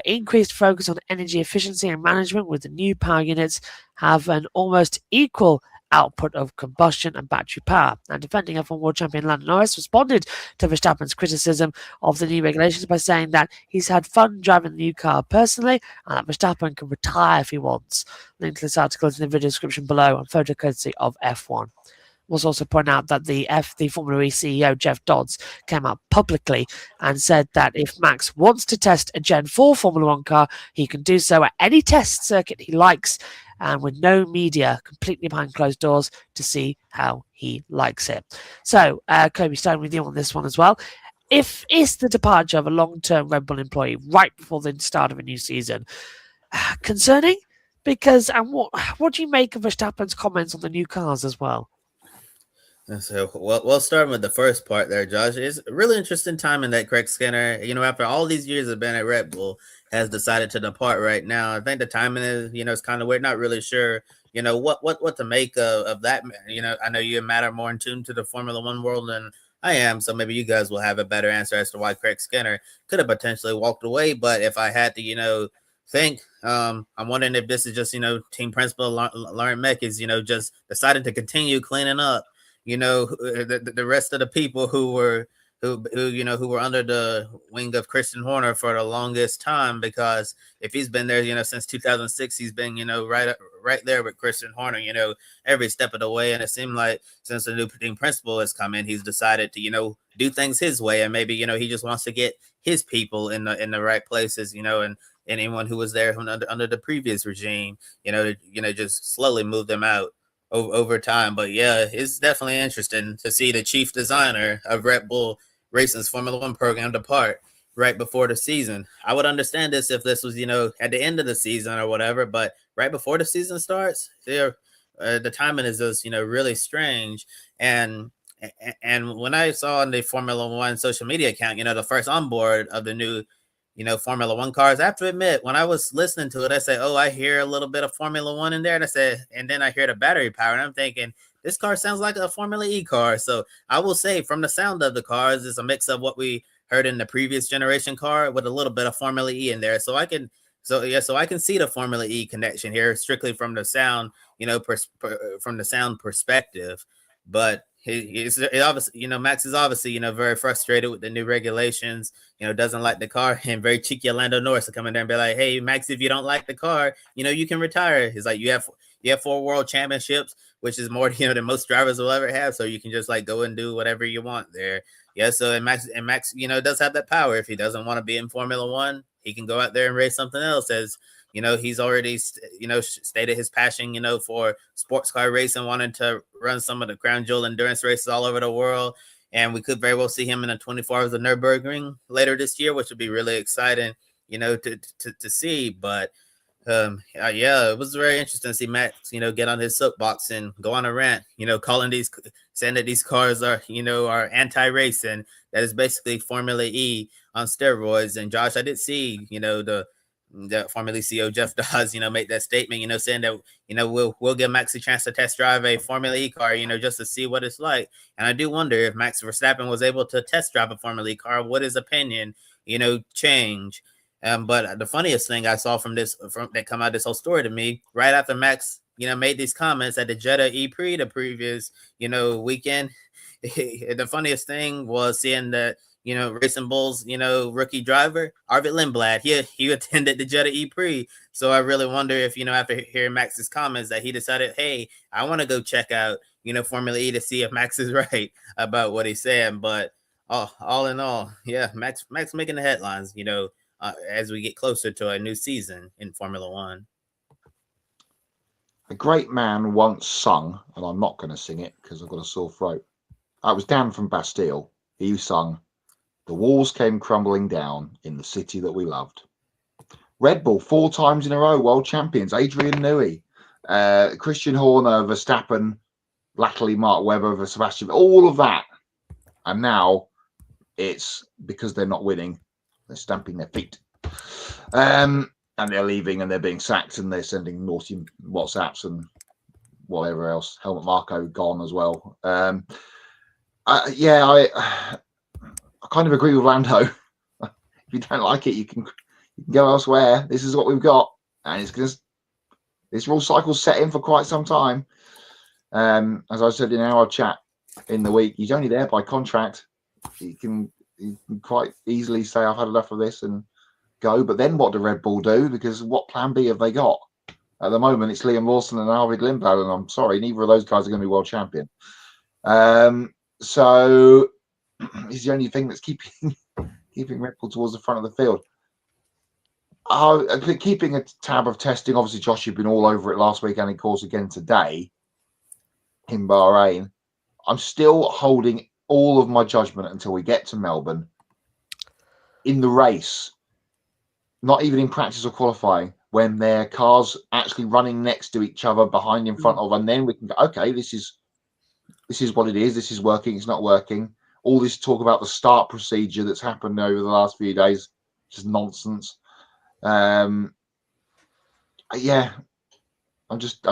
increased focus on energy efficiency and management with the new power units have an almost equal output of combustion and battery power. And defending F1 World Champion Lando Norris responded to Verstappen's criticism of the new regulations by saying that he's had fun driving the new car personally and that Verstappen can retire if he wants. Link to this article is in the video description below and photo courtesy of F1. Must also point out that the Formula E CEO, Jeff Dodds, came out publicly and said that if Max wants to test a Gen 4 Formula 1 car, he can do so at any test circuit he likes and with no media, completely behind closed doors to see how he likes it. So, Kobe, starting with you on this one as well. If it's the departure of a long-term Red Bull employee right before the start of a new season, concerning? Because, and what do you make of Verstappen's comments on the new cars as well? So, well, starting with the first part there, Josh, it's a really interesting timing that Craig Skinner, after all these years of being at Red Bull, has decided to depart right now. I think the timing is, it's kind of weird. Not really sure, what to make of that. I know you and Matt are more in tune to the Formula One world than I am. So maybe you guys will have a better answer as to why Craig Skinner could have potentially walked away. But if I had to, think, I'm wondering if this is just, team principal Lauren Meck is, just decided to continue cleaning up, the rest of the people who were who were under the wing of Christian Horner for the longest time, because if he's been there, since 2006, he's been, right there with Christian Horner, every step of the way. And it seemed like since the new team principal has come in, he's decided to, do things his way. And maybe, he just wants to get his people in the right places, and anyone who was there under the previous regime, just slowly move them out over time. But yeah, it's definitely interesting to see the chief designer of Red Bull Racing's Formula One program depart right before the season. I would understand this if this was, at the end of the season or whatever, but right before the season starts, the timing is just, really strange. And when I saw on the Formula One social media account, the first onboard of the new, Formula One cars, I have to admit, when I was listening to it, I said, oh, I hear a little bit of Formula One in there. And I said, and then I hear the battery power, and I'm thinking, this car sounds like a Formula E car. So I will say, from the sound of the cars, it's a mix of what we heard in the previous generation car with a little bit of Formula E in there. So I can see the Formula E connection here, strictly from the sound, from the sound perspective. But it obviously, Max is obviously, very frustrated with the new regulations, doesn't like the car, and very cheeky Lando Norris to come in there and be like, hey, Max, if you don't like the car, you can retire. He's like, you have 4 world championships, which is more, than most drivers will ever have. So you can just like go and do whatever you want there. Yeah. So, and Max, does have that power. If he doesn't want to be in Formula One, he can go out there and race something else, as he's already, stated his passion, for sports car racing, wanting to run some of the crown jewel endurance races all over the world. And we could very well see him in the 24 Hours of Nürburgring later this year, which would be really exciting, to see. But yeah, it was very interesting to see Max, get on his soapbox and go on a rant, saying that these cars are, are anti-racing, that is basically Formula E on steroids. And Josh, I did see, the Formula CEO Jeff Dawes, make that statement, saying that, we'll give Max a chance to test drive a Formula E car, just to see what it's like. And I do wonder if Max Verstappen was able to test drive a Formula E car, would his opinion, change? But the funniest thing I saw from that come out of this whole story to me, right after Max, made these comments at the Jeddah E-Prix the previous, weekend, the funniest thing was seeing that, Racing Bull's, rookie driver, Arvid Lindblad, he attended the Jeddah E-Prix. So I really wonder if, after hearing Max's comments, that he decided, hey, I want to go check out, Formula E to see if Max is right about what he's saying. But all in all, yeah, Max making the headlines, as we get closer to a new season in Formula One. A great man once sung, and I'm not going to sing it because I've got a sore throat. It was Dan from Bastille. He sung, "The walls came crumbling down in the city that we loved." Red Bull 4 times in a row, world champions. Adrian Newey, Christian Horner, Verstappen, latterly Mark Webber, Sebastian, all of that. And now it's because they're not winning. They're stamping their feet. And they're leaving and they're being sacked and they're sending naughty WhatsApps and whatever else. Helmut Marko gone as well. I kind of agree with Lando. If you don't like it, you can go elsewhere. This is what we've got. And it's just, this rule cycle's set in for quite some time. As I said in our chat in the week, he's only there by contract. You can quite easily say, I've had enough of this and go. But then what do Red Bull do? Because what plan B have they got? At the moment, it's Liam Lawson and Arvid Lindblad, and I'm sorry, neither of those guys are going to be world champion. So he's the only thing that's keeping Red Bull towards the front of the field. Keeping a tab of testing, obviously, Josh, you've been all over it last week and, of course, again today in Bahrain. I'm still holding all of my judgment until we get to Melbourne. In the race, not even in practice or qualifying, when their cars actually running next to each other, behind, in front of, and then we can go, okay, this is what it is. This is working. It's not working. All this talk about the start procedure that's happened over the last few days, just nonsense. Yeah, I'm just.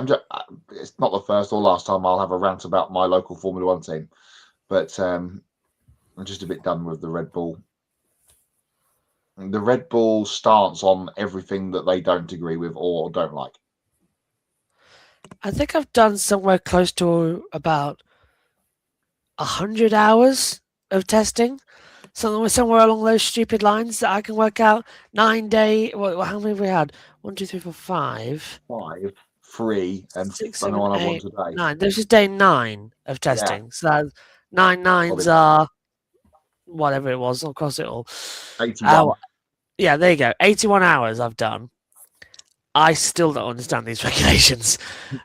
It's not the first or last time I'll have a rant about my local Formula One team, but I'm just a bit done with the Red Bull. The Red Bull stance on everything that they don't agree with or don't like. I think I've done somewhere close to about 100 hours of testing. Somewhere along those stupid lines that I can work out. 9 day. How many have we had? 1, 2, 3, 4, 5. 5, 3, and 6, I know 7, one I've won 8, today. 9. This is day 9 of Yeah. testing. So that's 9 nines are whatever it was. I'll cross it all. 81. Yeah, there you go. 81 hours I've done. I still don't understand these regulations.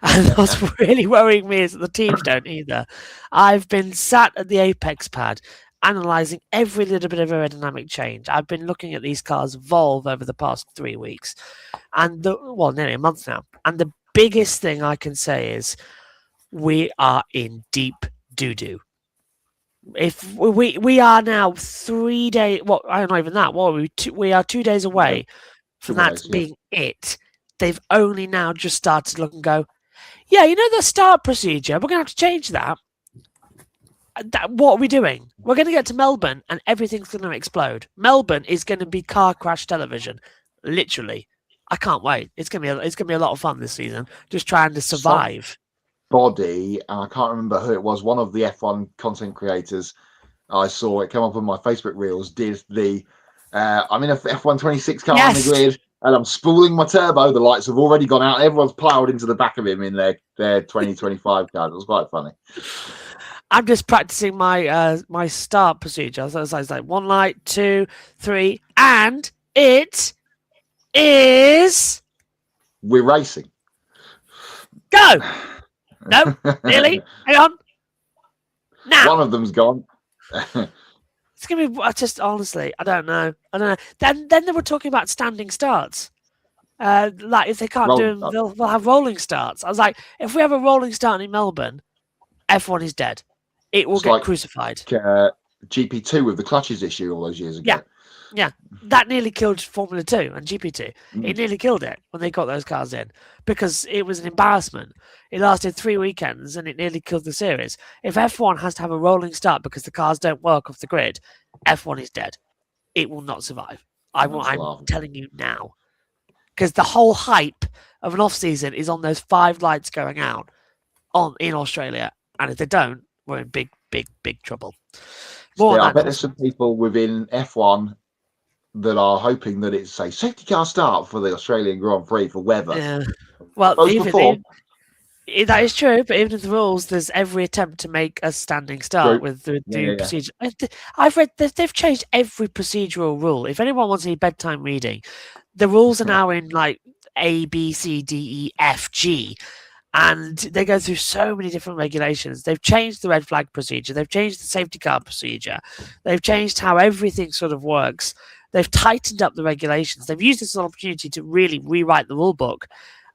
And what's really worrying me is that the teams don't either. I've been sat at the apex pad analysing every little bit of aerodynamic change. I've been looking at these cars evolve over the past 3 weeks. And nearly a month now. And the biggest thing I can say is we are in deep doo-doo. If we are now 3 days, well, I don't know even that. What are we? We are 2 days away from that being it. They've only now just started to look and go, yeah, you know the start procedure, we're going to have to change that. What are we doing? We're going to get to Melbourne and everything's going to explode. Melbourne is going to be car crash television, literally. I can't wait. It's going to be a lot of fun this season, just trying to survive. Body, and I can't remember who it was. One of the F1 content creators, I saw it come up on my Facebook reels. Did the I'm in a F1 26 car on the grid, and I'm spooling my turbo. The lights have already gone out. Everyone's ploughed into the back of him in their 2025 car. It was quite funny. I'm just practicing my my start procedure. So it's like 1 light, 2, 3, and it is. We're racing. Go. No, really? Hang on. Now. One of them's gone. It's gonna be just honestly, I don't know. Then they were talking about standing starts. Like if they can't do them, they'll have rolling starts. I was like, if we have a rolling start in Melbourne, F1 is dead. It will get crucified. GP2 with the clutches issue all those years ago. Yeah, that nearly killed Formula 2 and GP2. It nearly killed it when they got those cars in because it was an embarrassment. It lasted 3 weekends and it nearly killed the series. If F1 has to have a rolling start because the cars don't work off the grid, F1 is dead. It will not survive. I'm telling you now. Because the whole hype of an off-season is on those 5 lights going out in Australia. And if they don't, we're in big, big, big trouble. I bet there's some people within F1 that are hoping that it's a safety car start for the Australian Grand Prix for weather. Yeah. Well, that is true, but even in the rules, there's every attempt to make a standing start with the procedure. I've read they've changed every procedural rule. If anyone wants any bedtime reading, the rules are now in like A, B, C, D, E, F, G. And they go through so many different regulations. They've changed the red flag procedure. They've changed the safety car procedure. They've changed how everything sort of works. They've tightened up the regulations. They've used this as an opportunity to really rewrite the rule book.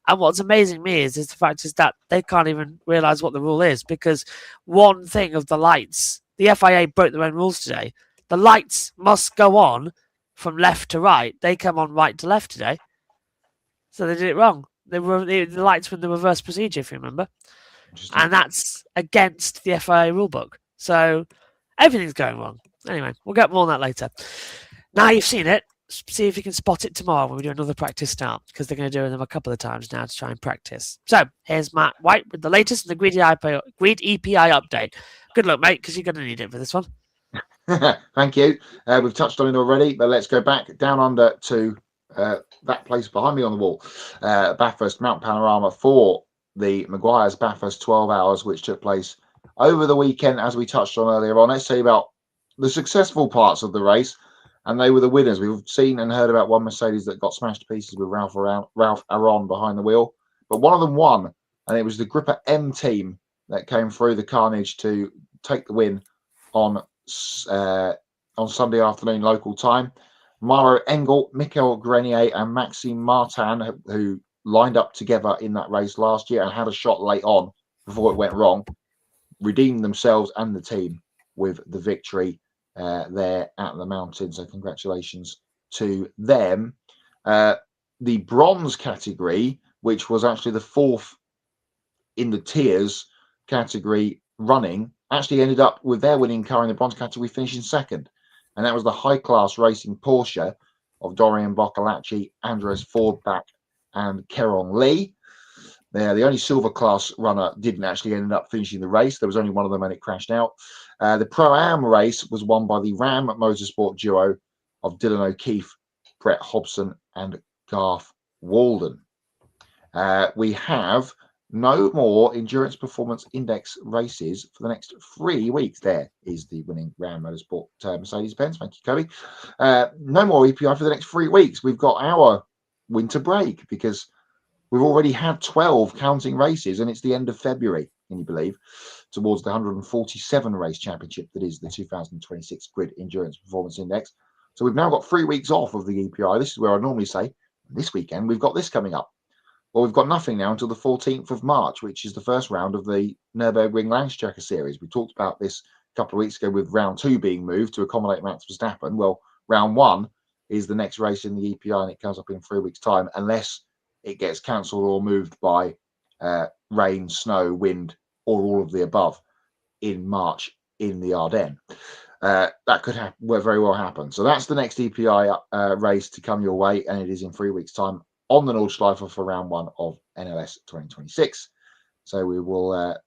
And what's amazing me is the fact is that they can't even realize what the rule is because one thing of the lights, the FIA broke their own rules today. The lights must go on from left to right. They come on right to left today. So they did it wrong. The lights were in the reverse procedure, if you remember. And that's against the FIA rulebook. So everything's going wrong. Anyway, we'll get more on that later. Now you've seen it, see if you can spot it tomorrow when we do another practice start, because they're going to do them a couple of times now to try and practice. So here's Matt White with the latest in the Grid EPI update. Good luck, mate, because you're going to need it for this one. Thank you. We've touched on it already, but let's go back down under to that place behind me on the wall. Bathurst Mount Panorama for the Maguire's Bathurst 12 hours, which took place over the weekend, as we touched on earlier on. Let's say about the successful parts of the race, and they were the winners. We've seen and heard about one Mercedes that got smashed to pieces with Ralph Aron behind the wheel, but one of them won, and it was the Gripper M team that came through the carnage to take the win on Sunday afternoon local time. Maro Engel, Michael Grenier, and Maxime Martin, who lined up together in that race last year and had a shot late on before it went wrong, redeemed themselves and the team with the victory there at the mountain. So congratulations to them. The bronze category, which was actually the fourth in the tiers category, running actually ended up with their winning car in the bronze category finishing second. And that was the high-class racing Porsche of Dorian Boccolacci, Andres Fordbach, and Keron Lee. They're the only silver class runner didn't actually end up finishing the race. There was only one of them and it crashed out. The Pro-Am race was won by the Ram Motorsport duo of Dylan O'Keefe, Brett Hobson, and Garth Walden. We have no more Endurance Performance Index races for the next 3 weeks. There is the winning Ram Motorsport Mercedes-Benz. Thank you, Kobe. No more EPI for the next 3 weeks. We've got our winter break because we've already had 12 counting races and it's the end of February, can you believe, towards the 147 race championship that is the 2026 Grid Endurance Performance Index. So we've now got 3 weeks off of the EPI. This is where I normally say, this weekend we've got this coming up. Well, we've got nothing now until the 14th of March, which is the first round of the Nürburgring Langstrecke Series. We talked about this a couple of weeks ago with round 2 being moved to accommodate Max Verstappen. Well, round 1 is the next race in the EPI and it comes up in 3 weeks' time, unless it gets cancelled or moved by rain, snow, wind, or all of the above in March in the Ardennes. That could very well happen. So that's the next EPI race to come your way, and it is in 3 weeks' time on the Nordschleife for round 1 of NLS 2026. So we will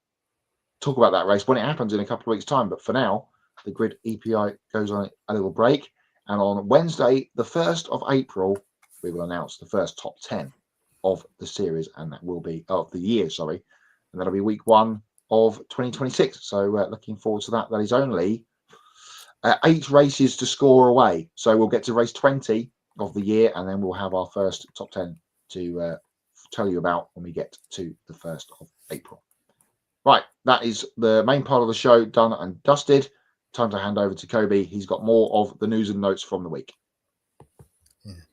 talk about that race when it happens in a couple of weeks' time. But for now, the Grid EPI goes on a little break. And on Wednesday, the 1st of April, we will announce the first top 10 of the series, and that will be of the year, sorry. And that'll be week 1 of 2026. So looking forward to that. That is only 8 races to score away. So we'll get to race 20 of the year, and then we'll have our first top 10 to tell you about when we get to the 1st of April. Right, that is the main part of the show done and dusted. Time to hand over to Kobe. He's got more of the news and notes from the week.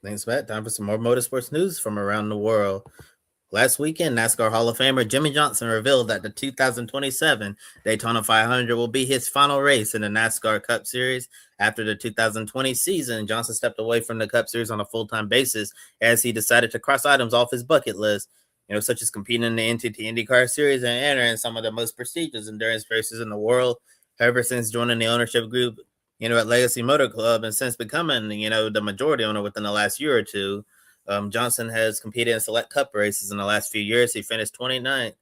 Thanks, Matt. Time for some more motorsports news from around the world. Last weekend, NASCAR Hall of Famer Jimmy Johnson revealed that the 2027 Daytona 500 will be his final race in the NASCAR Cup Series. After the 2020 season, Johnson stepped away from the Cup Series on a full-time basis as he decided to cross items off his bucket list, such as competing in the NTT IndyCar Series and entering some of the most prestigious endurance races in the world. However, since joining the ownership group, at Legacy Motor Club, and since becoming, the majority owner within the last year or two, Johnson has competed in select Cup races in the last few years. He finished 29th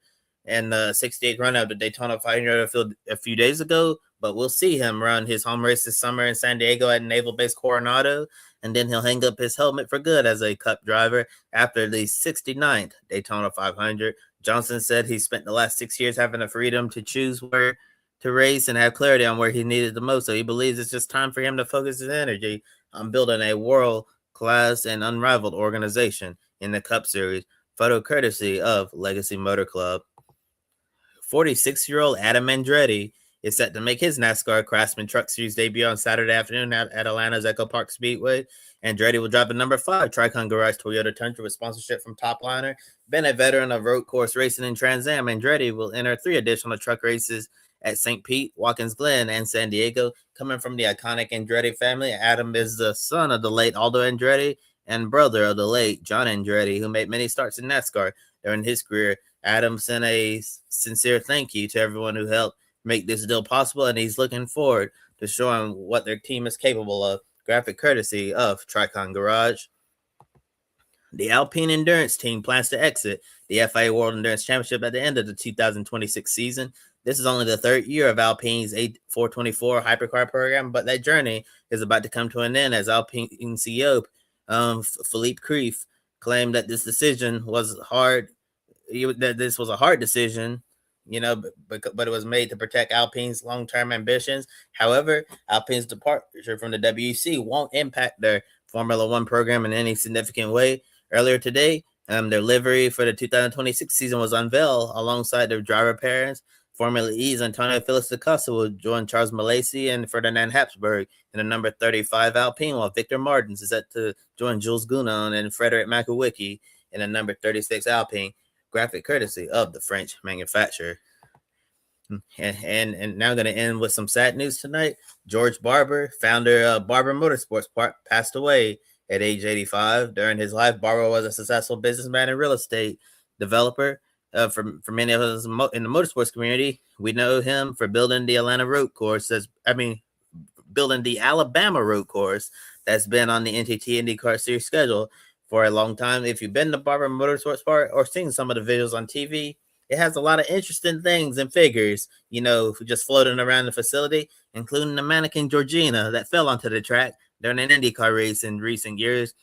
and 68th run of the Daytona 500 field a few days ago, but we'll see him run his home race this summer in San Diego at Naval Base Coronado, and then he'll hang up his helmet for good as a Cup driver after the 69th Daytona 500. Johnson said he spent the last 6 years having the freedom to choose where to race and have clarity on where he needed the most, so he believes it's just time for him to focus his energy on building a world-class and unrivaled organization in the Cup Series. Photo courtesy of Legacy Motor Club. 46-year-old Adam Andretti is set to make his NASCAR Craftsman Truck Series debut on Saturday afternoon at Atlanta's Echo Park Speedway. Andretti will drive the number 5 Tricon Garage Toyota Tundra with sponsorship from Topliner. Been a veteran of road course racing in Trans Am, Andretti will enter 3 additional truck races at St. Pete, Watkins Glen, and San Diego. Coming from the iconic Andretti family, Adam is the son of the late Aldo Andretti and brother of the late John Andretti, who made many starts in NASCAR during his career. Adam sent a sincere thank you to everyone who helped make this deal possible, and he's looking forward to showing what their team is capable of. Graphic courtesy of Tricon Garage. The Alpine Endurance team plans to exit the FIA World Endurance Championship at the end of the 2026 season. This is only the 3rd year of Alpine's 424 hypercar program, but that journey is about to come to an end as Alpine CEO Philippe Krief claimed that this decision was hard. That this was a hard decision, but it was made to protect Alpine's long-term ambitions. However, Alpine's departure from the WEC won't impact their Formula One program in any significant way. Earlier today, their livery for the 2026 season was unveiled alongside their driver pairings. Formula E's Antonio Felix da Costa will join Charles Malasey and Ferdinand Habsburg in the number 35 Alpine, while Victor Martins is set to join Jules Gounon and Frederick Makowiecki in the number 36 Alpine. Graphic courtesy of the French manufacturer. And now I'm going to end with some sad news tonight. George Barber, founder of Barber Motorsports, passed away at age 85. During his life, Barber was a successful businessman and real estate developer. for many of us in the motorsports community, we know him for building the Atlanta road course. Building the Alabama road course that's been on the NTT IndyCar Series schedule for a long time. If you've been to Barber Motorsports Park or seen some of the visuals on TV, it has a lot of interesting things and figures, just floating around the facility, including the mannequin Georgina that fell onto the track during an IndyCar race in recent years.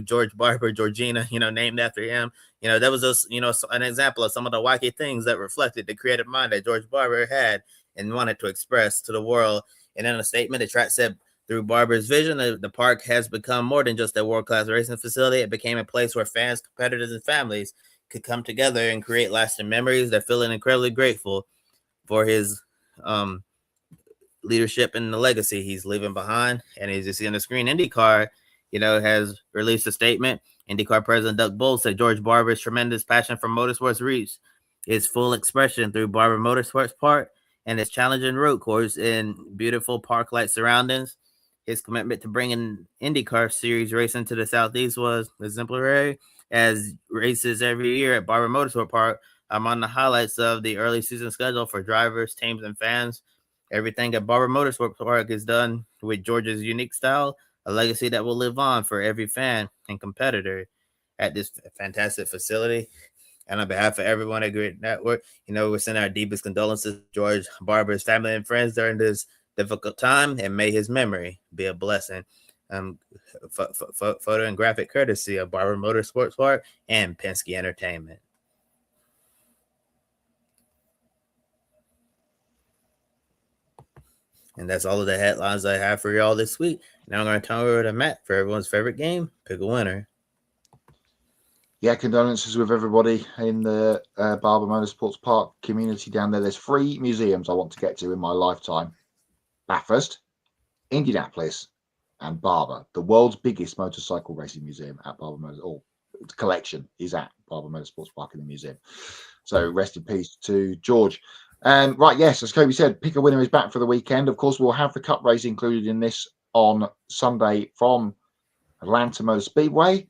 George Barber, Georgina, named after him. That was just, an example of some of the wacky things that reflected the creative mind that George Barber had and wanted to express to the world. And in a statement, the track said, through Barber's vision, the park has become more than just a world-class racing facility. It became a place where fans, competitors, and families could come together and create lasting memories. They're feeling incredibly grateful for his leadership and the legacy he's leaving behind. And as you see on the screen, IndyCar, has released a statement. IndyCar President Doug Bolt said George Barber's tremendous passion for motorsports reached its full expression through Barber Motorsports Park and its challenging road course in beautiful park-like surroundings. His commitment to bringing IndyCar Series racing to the Southeast was exemplary, as races every year at Barber Motorsport Park are among the highlights of the early season schedule for drivers, teams, and fans. Everything at Barber Motorsport Park is done with George's unique style, a legacy that will live on for every fan and competitor at this fantastic facility. And on behalf of everyone at Grid Network, we're sending our deepest condolences to George Barber's family and friends during this difficult time, and may his memory be a blessing. Photo and graphic courtesy of Barber Motorsports Park and Penske Entertainment. And that's all of the headlines I have for y'all this week. Now I'm going to turn over to Matt for everyone's favorite game, Pick a Winner. Yeah, condolences with everybody in the Barber Motorsports Park community down there. There's 3 museums I want to get to in my lifetime. Bathurst, Indianapolis, and Barber. The world's biggest motorcycle racing museum at Barber Motorsports, or collection is at Barber Motorsports Park in the museum. So rest in peace to George. Right, yes, as Kobe said, Pick a Winner is back for the weekend. Of course, we'll have the Cup race included in this on Sunday from Atlanta Motor Speedway.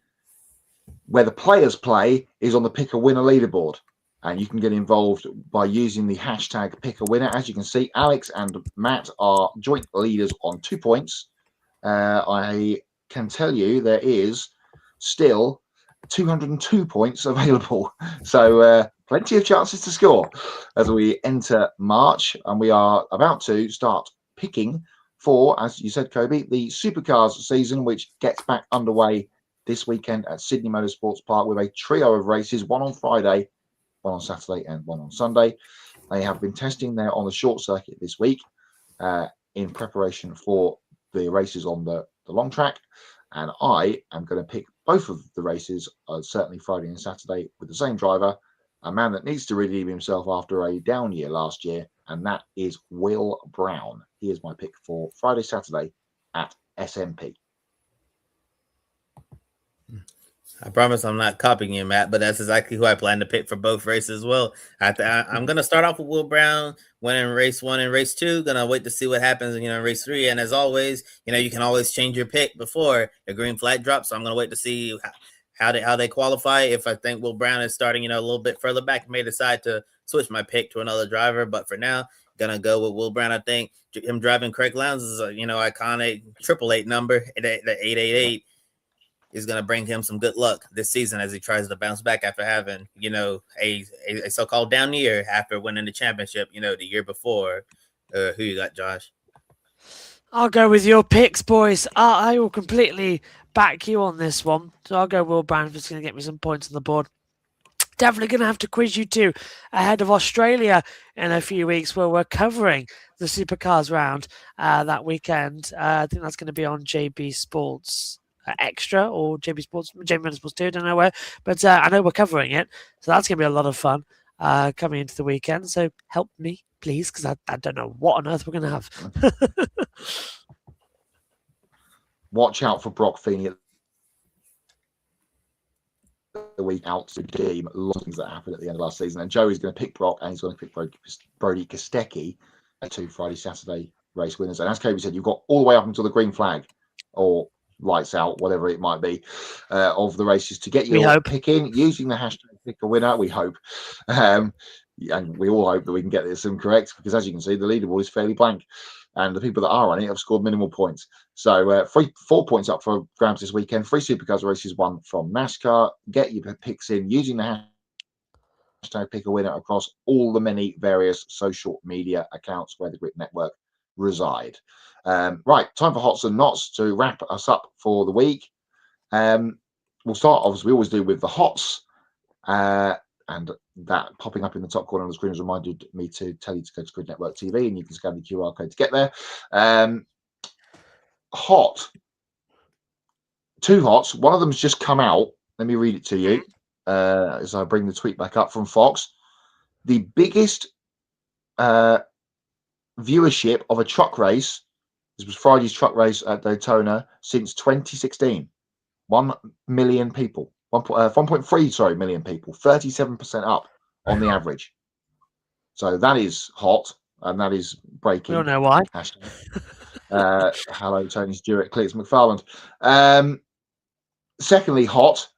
Where the players play is on the Pick a Winner leaderboard. And you can get involved by using the hashtag Pick a Winner. As you can see, Alex and Matt are joint leaders on 2 points. I can tell you there is still 202 points available. So plenty of chances to score as we enter March. And we are about to start picking for, as you said, Kobe, the Supercars season, which gets back underway this weekend at Sydney Motorsports Park with a trio of races, one on Friday, one on Saturday, and one on Sunday. They have been testing there on the short circuit this week in preparation for the races on the long track. And I am going to pick both of the races, certainly Friday and Saturday, with the same driver, a man that needs to redeem himself after a down year last year, and that is Will Brown. He is my pick for Friday, Saturday at SMP. I promise I'm not copying you, Matt, but that's exactly who I plan to pick for both races as well. I'm going to start off with Will Brown winning race 1 and race 2. Going to wait to see what happens in race 3. And as always, you can always change your pick before a green flag drops. So I'm going to wait to see how they qualify. If I think Will Brown is starting, a little bit further back, I may decide to switch my pick to another driver. But for now, going to go with Will Brown. I think him driving Craig Lowndes is a, iconic 888 number, the 888. Is going to bring him some good luck this season as he tries to bounce back after having, a so-called down year after winning the championship, the year before. Who you got, Josh? I'll go with your picks, boys. I will completely back you on this one. So I'll go Will Brown if it's going to get me some points on the board. Definitely going to have to quiz you two ahead of Australia in a few weeks where we're covering the Supercars round that weekend. I think that's going to be on JB Sports Extra or JB Sports 2, I don't know where, but I know we're covering it, so that's going to be a lot of fun coming into the weekend. So help me, please, because I don't know what on earth we're going to have. Watch out for Brock Feeney the week out to game. A lot of things that happened at the end of last season, and Joey's going to pick Brock, and he's going to pick Brody Kostecki, 2 Friday Saturday race winners. And as Kobe said, you've got all the way up until the green flag or lights out, whatever it might be, of the races to get your pick in using the hashtag pick a winner. We hope, and we all hope that we can get this correct, because as you can see, the leaderboard is fairly blank, and the people that are on it have scored minimal points. So 4 points up for grabs this weekend. 3 supercars races, 1 from NASCAR. Get your picks in using the hashtag pick a winner across all the many various social media accounts where the Grit Network reside. Right, time for Hots and Knots to wrap us up for the week. We'll start, obviously, we always do, with the Hots. And that popping up in the top corner of the screen has reminded me to tell you to go to Grid Network TV, and you can scan the QR code to get there. Hot. 2 hots. One of them's just come out. Let me read it to you as I bring the tweet back up from Fox. The biggest viewership of a truck race, this was Friday's truck race at Daytona, since 2016. 1 million people. 1.3 million people, 37% up on the average. So that is hot, and that is breaking. We don't know why. Hello, Tony Stewart, Clears McFarland. Secondly, hot,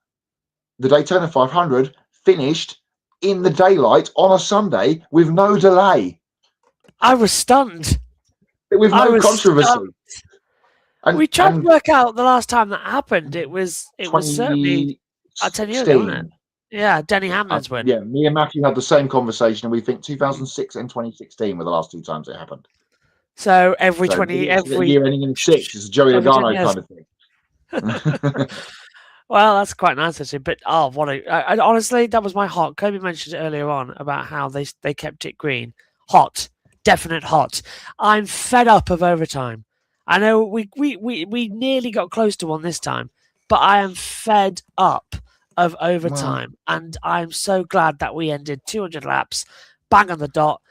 the Daytona 500 finished in the daylight on a Sunday with no delay. I was stunned. With no controversy. Stunned. And we tried to work out the last time that happened. It was certainly 10 years ago, wasn't it? Yeah, Denny Hamlin's win. Yeah, me and Matthew had the same conversation, and we think 2006 and 2016 were the last 2 times it happened. So every year ending in 6 is a Joey Logano kind of thing. Well, that's quite nice actually. But honestly, that was my hot. Kobe mentioned earlier on about how they kept it green. Hot, definite hot. I'm fed up of overtime. I know we nearly got close to one this time, but I am fed up of overtime, and I'm so glad that we ended 200 laps, bang on the dot.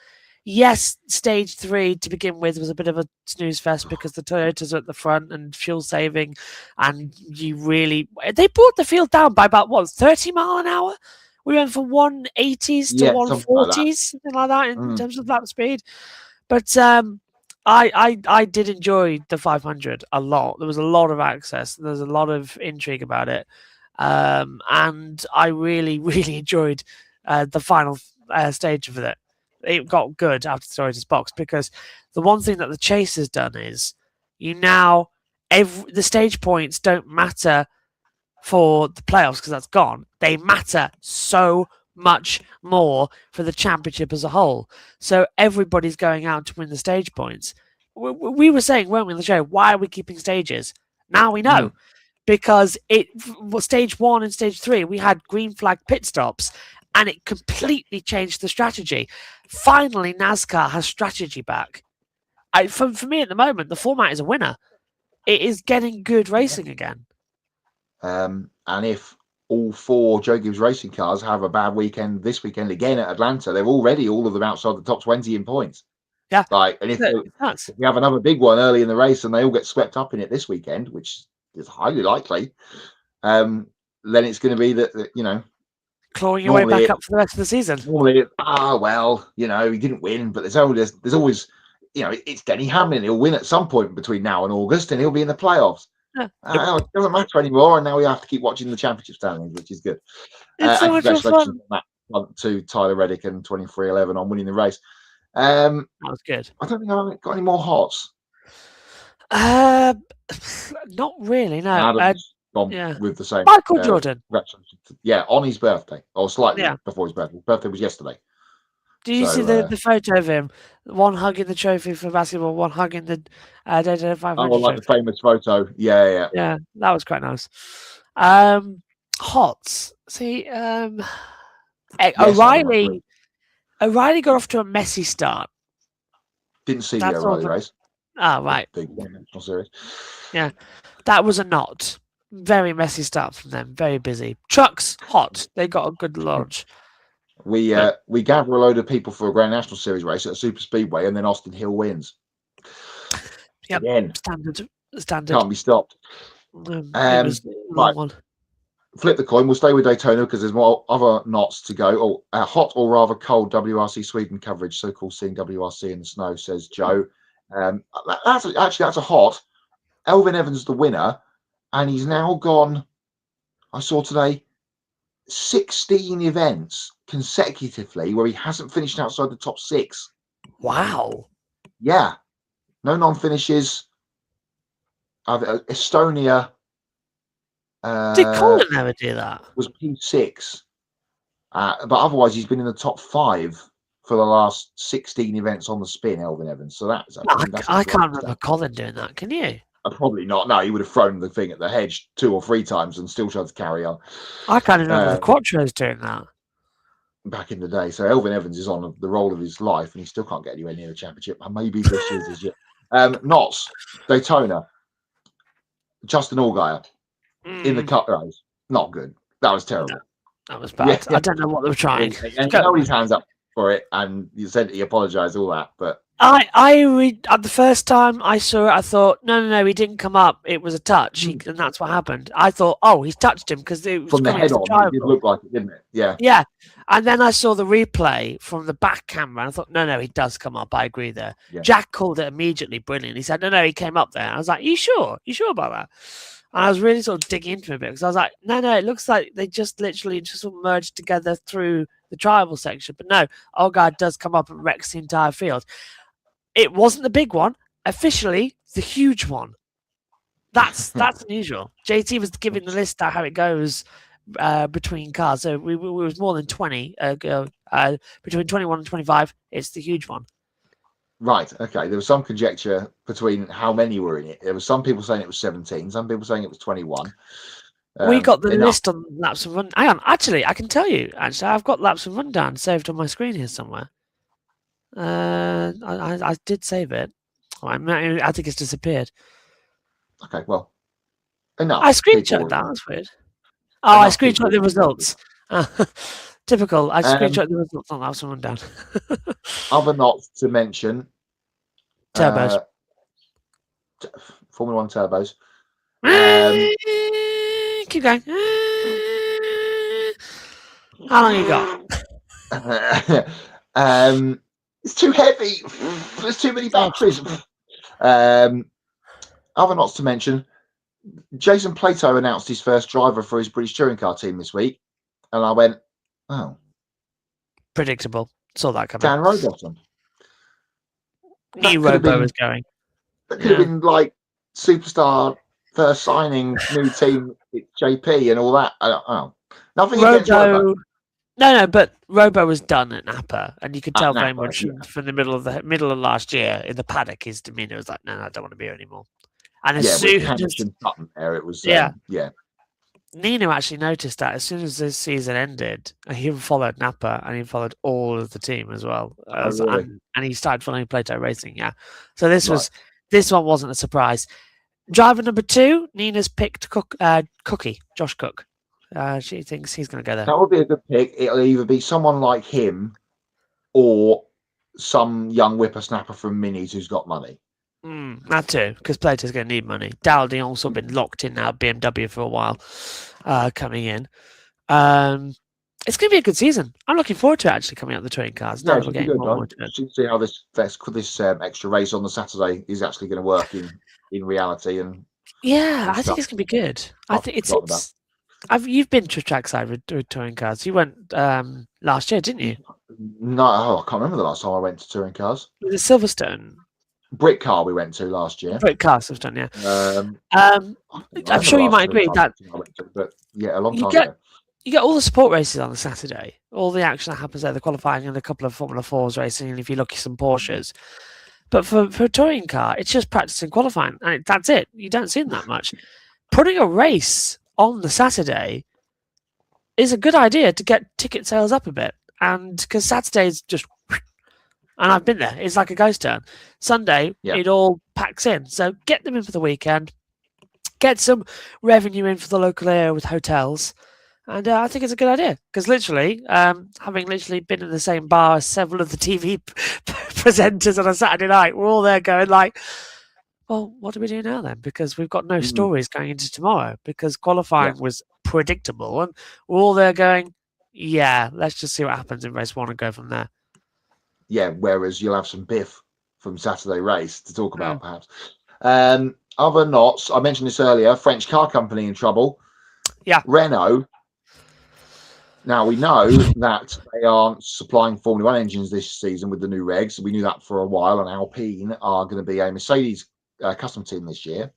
Yes, stage 3 to begin with was a bit of a snooze fest because the Toyotas are at the front and fuel saving, and they brought the field down by about 30 mile an hour. We went from 180s to 140s, something like that in terms of lap speed. But I did enjoy the 500 a lot. There was a lot of access. There's a lot of intrigue about it. And I really, really enjoyed the final stage of it. It got good after the Toyota's box, because the one thing that the chase has done is the stage points don't matter for the playoffs because that's gone. They matter so much more for the championship as a whole. So everybody's going out to win the stage points. We were saying, weren't we, on the show, why are we keeping stages? Now we know. Because stage 1 and stage 3, we had green flag pit stops, and it completely changed the strategy. Finally, NASCAR has strategy back. For me at the moment, the format is a winner. It is getting good racing again. And if all 4 Joe Gibbs racing cars have a bad weekend this weekend again at Atlanta, they're already all of them outside the top 20 in points. Yeah. And if we have another big one early in the race and they all get swept up in it this weekend, which is highly likely, then it's going to be that clawing your way back up for the rest of the season. Normally, he didn't win, but there's always, it's Denny Hamlin. He'll win at some point between now and August, and he'll be in the playoffs. Yeah. It doesn't matter anymore, and now we have to keep watching the championship standings, which is good. It's so much fun. To Tyler Reddick and 2311 on winning the race. That was good. I don't think I've got any more hots. Not really, no. With the same Michael Jordan. On his birthday, or slightly before his birthday. His birthday was yesterday. Do you see the photo of him? One hugging the trophy for basketball, one hugging the Daytona 500. Oh, the famous photo. Yeah. Yeah, that was quite nice. Hots. See, O'Reilly got off to a messy start. Didn't see the O'Reilly race. Oh, right. Big national series. Yeah, that was a not. Very messy start from them. Very busy. Trucks, hot. They got a good launch. We gather a load of people for a Grand National Series race at a super speedway, and then Austin Hill wins. Yep. Again, standard. Can't be stopped. One. Flip the coin. We'll stay with Daytona because there's more other knots to go. Hot or rather cold WRC Sweden coverage. So cool seeing WRC in the snow, says Joe. That's a hot. Elvin Evans the winner, and he's now gone. I saw today 16 events consecutively where he hasn't finished outside the top 6. Wow. Yeah. No non-finishes. Estonia Did Colin never do that? was P6. But otherwise, he's been in the top 5 for the last 16 events on the spin, Elvin Evans. So that's I can't remember Colin doing that. Can you? Probably not. No, he would have thrown the thing at the hedge 2 or 3 times and still tried to carry on. I can't remember the Quattros doing that. Back in the day. So Elvin Evans is on the roll of his life and he still can't get anywhere near the championship. Maybe this year's his year. Knots, Daytona, Justin Allgaier in the cut race. Not good. That was terrible. No, that was bad. Yeah. I don't know what they were trying. And he held his hands up for it and he said he apologised, all that. But the first time I saw it, I thought, no, he didn't come up. It was a touch, and that's what happened. I thought, he's touched him because it was from the head on. It did look like it, didn't it? Yeah. Yeah. And then I saw the replay from the back camera, and I thought, no, he does come up. I agree there. Yeah. Jack called it immediately brilliant. He said, no, he came up there. And I was like, you sure? You sure about that? And I was really sort of digging into it a bit because I was like, no, it looks like they just literally just merged together through the tribal section. But no, Allgaier does come up and wrecks the entire field. It wasn't the big one. Officially, the huge one. That's unusual. JT was giving the list out how it goes between cars. So we was more than 20 between 21 and 25. It's the huge one. Right. Okay. There was some conjecture between how many were in it. There was some people saying it was 17. Some people saying it was 21. We got the list on laps and run. Hang on. Actually, I can tell you. Actually, I've got laps and rundown saved on my screen here somewhere. I did save it. I think it's disappeared. Okay, well, enough. I screenshot that. That's weird. Oh, I screenshot the results. Typical. I screenshot the results on laps and rundown. Other knots to mention. Turbos. Formula 1 turbos. Keep going. How long you got? It's too heavy. There's too many batteries. Other knots to mention. Jason Plato announced his first driver for his British touring car team this week. And I went, oh. Predictable. Saw that coming. Dan Rowbottom. New Robo was going. That could have been like superstar first signing, new team, JP and all that. Nothing against Robo. No, but Robo was done at Napa, and you could tell very much from the middle of last year in the paddock. His demeanour was like, "No, I don't want to be here anymore." And as soon as it was, Nino actually noticed that as soon as this season ended, he followed Napa and he followed all of the team as well, and he started following Plato Racing. Yeah, so this one wasn't a surprise. Driver number 2, Nina's picked Cookie, Josh Cook. She thinks he's going to go there. That would be a good pick. It'll either be someone like him or some young whippersnapper from Minis who's got money. That too, because Plato's going to need money. Dal Dion's also been locked in now at BMW for a while, coming in. It's going to be a good season. I'm looking forward to it actually coming out the touring cars. No, we're getting more to it. See how this extra race on the Saturday is actually going to work in reality. And I think it's going to be good. I think it's you've been to trackside with touring cars. You went last year, didn't you? No, I can't remember the last time I went to touring cars. Was it Silverstone? Brick Car we went to last year. Brick Car Silverstone, yeah. I'm sure you might agree that. But yeah, a long time ago. You get all the support races on the Saturday. All the action that happens there, the qualifying and a couple of Formula 4s racing, and if you're lucky, some Porsches. But for a touring car, it's just practicing qualifying, and that's it. You don't see them that much. Putting a race on the Saturday is a good idea to get ticket sales up a bit, and because Saturday is just, and I've been there, it's like a ghost town. Sunday, it all packs in, so get them in for the weekend, get some revenue in for the local area with hotels, and I think it's a good idea because literally, having literally been in the same bar as several of the TV presenters on a Saturday night, we're all there going like, well, what do we do now then? Because we've got no stories going into tomorrow because qualifying was predictable. And we're all there going, let's just see what happens in race 1 and go from there. Yeah, whereas you'll have some biff from Saturday race to talk about, perhaps. Other knots, I mentioned this earlier, French car company in trouble. Yeah. Renault Now, we know that they aren't supplying Formula 1 engines this season with the new regs. We knew that for a while, and Alpine are going to be a Mercedes custom team this year.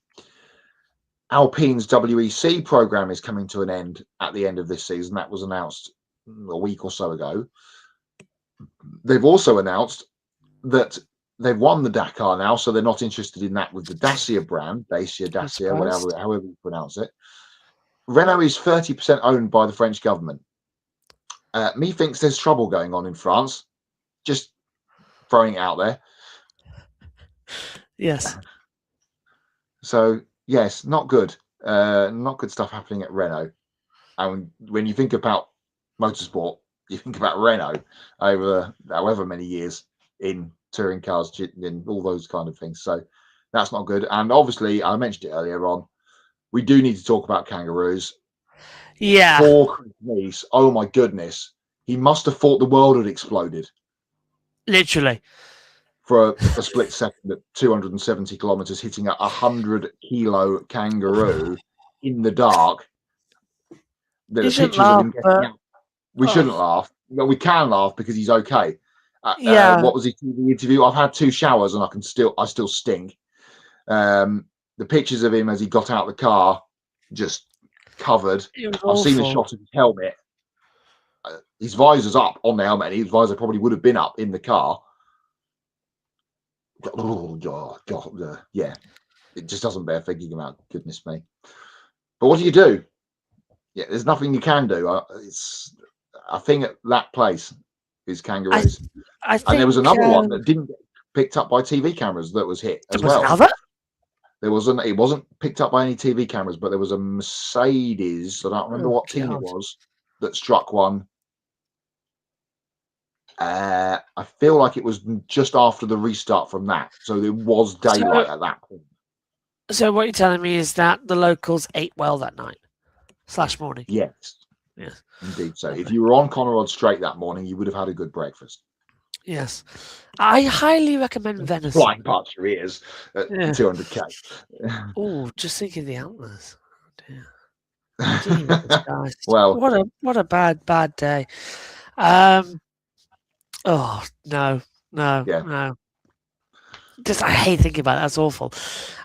Alpine's WEC program is coming to an end at the end of this season. That was announced a week or so ago. They've also announced that they've won the Dakar now, so they're not interested in that with the Dacia brand, Dacia, whatever, however you pronounce it. Renault is 30% owned by the French government. Methinks there's trouble going on in France. Just throwing it out there. Yes. So, yes, not good. Not good stuff happening at Renault. And when you think about motorsport, you think about Renault over however many years in touring cars and all those kind of things. So that's not good. And obviously, I mentioned it earlier on, we do need to talk about kangaroos. Yeah. Poor Chris Nice. Oh my goodness. He must have thought the world had exploded. Literally. For a split second at 270 kilometers, hitting a 100-kilo kangaroo in the dark. The pictures of him getting out. We shouldn't laugh. Well, we can laugh because he's okay. What was his TV interview? I've had 2 showers and I still stink. The pictures of him as he got out of the car, just covered. I've seen a shot of his helmet. His visor's up on the helmet, and his visor probably would have been up in the car. Oh God, yeah. It just doesn't bear thinking about. Goodness me. But what do you do? Yeah, there's nothing you can do. It's a thing at that place is kangaroos. I think, and there was another one that didn't get picked up by TV cameras that was hit as well. Another? It wasn't picked up by any TV cameras, but there was a Mercedes. I don't remember what team it was that struck one. I feel like it was just after the restart from that, so it was daylight at that point. So what you're telling me is that the locals ate well that night / morning. Yes, indeed. So Okay. if you were on Conrad Straight that morning, you would have had a good breakfast. Yes, I highly recommend venison. Flying past your ears at 200k. Oh, just think of the antlers. Oh, dear. Well, what a bad day. Oh no. Just I hate thinking about it. That's awful.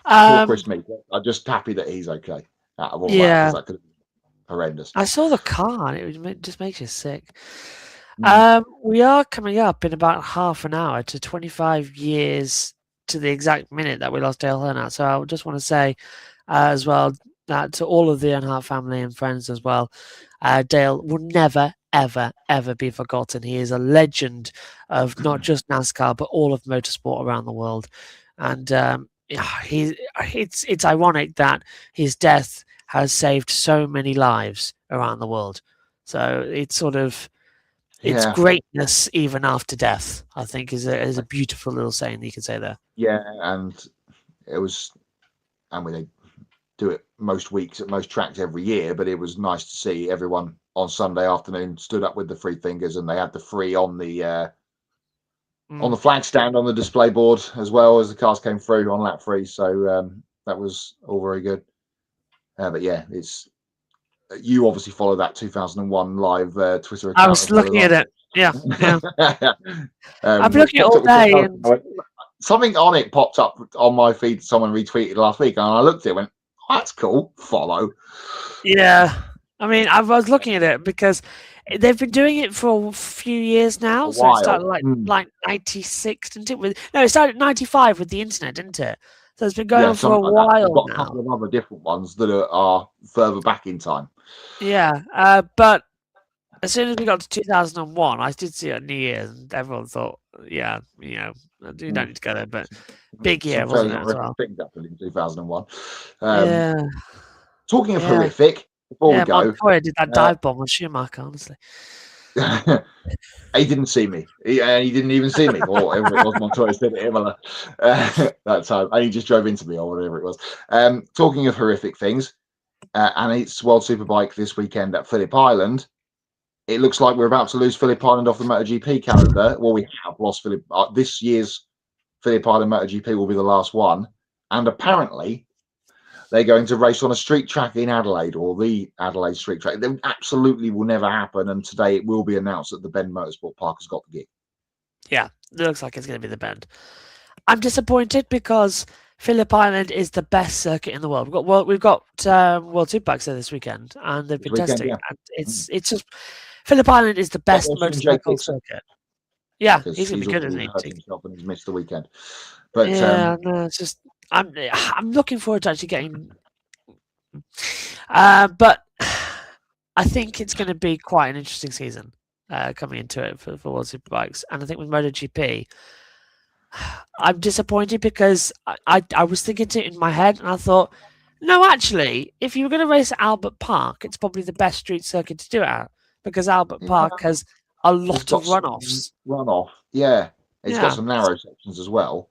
Poor Chris Meek. I'm just happy that he's okay. Out of all that, 'cause that could have been horrendous. I saw the car and it just makes you sick. We are coming up in about half an hour to 25 years to the exact minute that we lost Dale Earnhardt. So I just want to say as well that to all of the Earnhardt family and friends as well, Dale will never, ever, ever be forgotten. He is a legend of not just NASCAR, but all of motorsport around the world. And it's ironic that his death has saved so many lives around the world. So it's sort of it's greatness even after death, I think, is a beautiful little saying that you can say there. Yeah, and they do it most weeks at most tracks every year, but it was nice to see everyone on Sunday afternoon stood up with the 3 fingers, and they had the 3 on the flag stand on the display board as well as the cars came through on lap 3. So that was all very good. But yeah, you obviously follow that 2001 live Twitter account. I was looking at it. Yeah. I'm looking at it all day. And something on it popped up on my feed. Someone retweeted last week, and I looked at it and went, oh, that's cool. Follow. Yeah. I mean, I was looking at it because they've been doing it for a few years now. So it started like 96, didn't it? It started 95 with the internet, didn't it? So it's been going on for a while got now. A couple of other different ones that are further back in time. Yeah, but as soon as we got to 2001, I did see it on New Year's, and everyone thought, you don't need to go there, but big year, wasn't it, as well? Things happened in 2001. Talking of horrific, before we go... Montoya did that dive bomb on Schumacher, honestly. He didn't see me. He didn't even see me, or whatever it was Montoya said at Imola that time. And he just drove into me, or whatever it was. Talking of horrific things, and it's World Superbike this weekend at Phillip Island. It looks like we're about to lose Phillip Island off the MotoGP calendar. Well, we have lost Phillip. This year's Phillip Island MotoGP will be the last one. And apparently, they're going to race on a street track in Adelaide or the Adelaide street track. That absolutely will never happen. And today it will be announced that the Bend Motorsport Park has got the gig. Yeah, it looks like it's going to be the Bend. I'm disappointed because Phillip Island is the best circuit in the world. We've got World Superbikes there this weekend, and they've been testing. Yeah. And it's just Phillip Island is the best motorcycle circuit. Yeah, he's going to be good, isn't he? Hurt himself and he's missed the weekend. But yeah, no, it's just I'm looking forward to actually getting. But I think it's going to be quite an interesting season coming into it for World Superbikes, and I think with MotoGP. I'm disappointed because I was thinking it in my head and I thought, no, actually, if you were going to race at Albert Park, it's probably the best street circuit to do it at because Albert Park has a lot of runoffs. Runoff, yeah. It's got some narrow sections as well.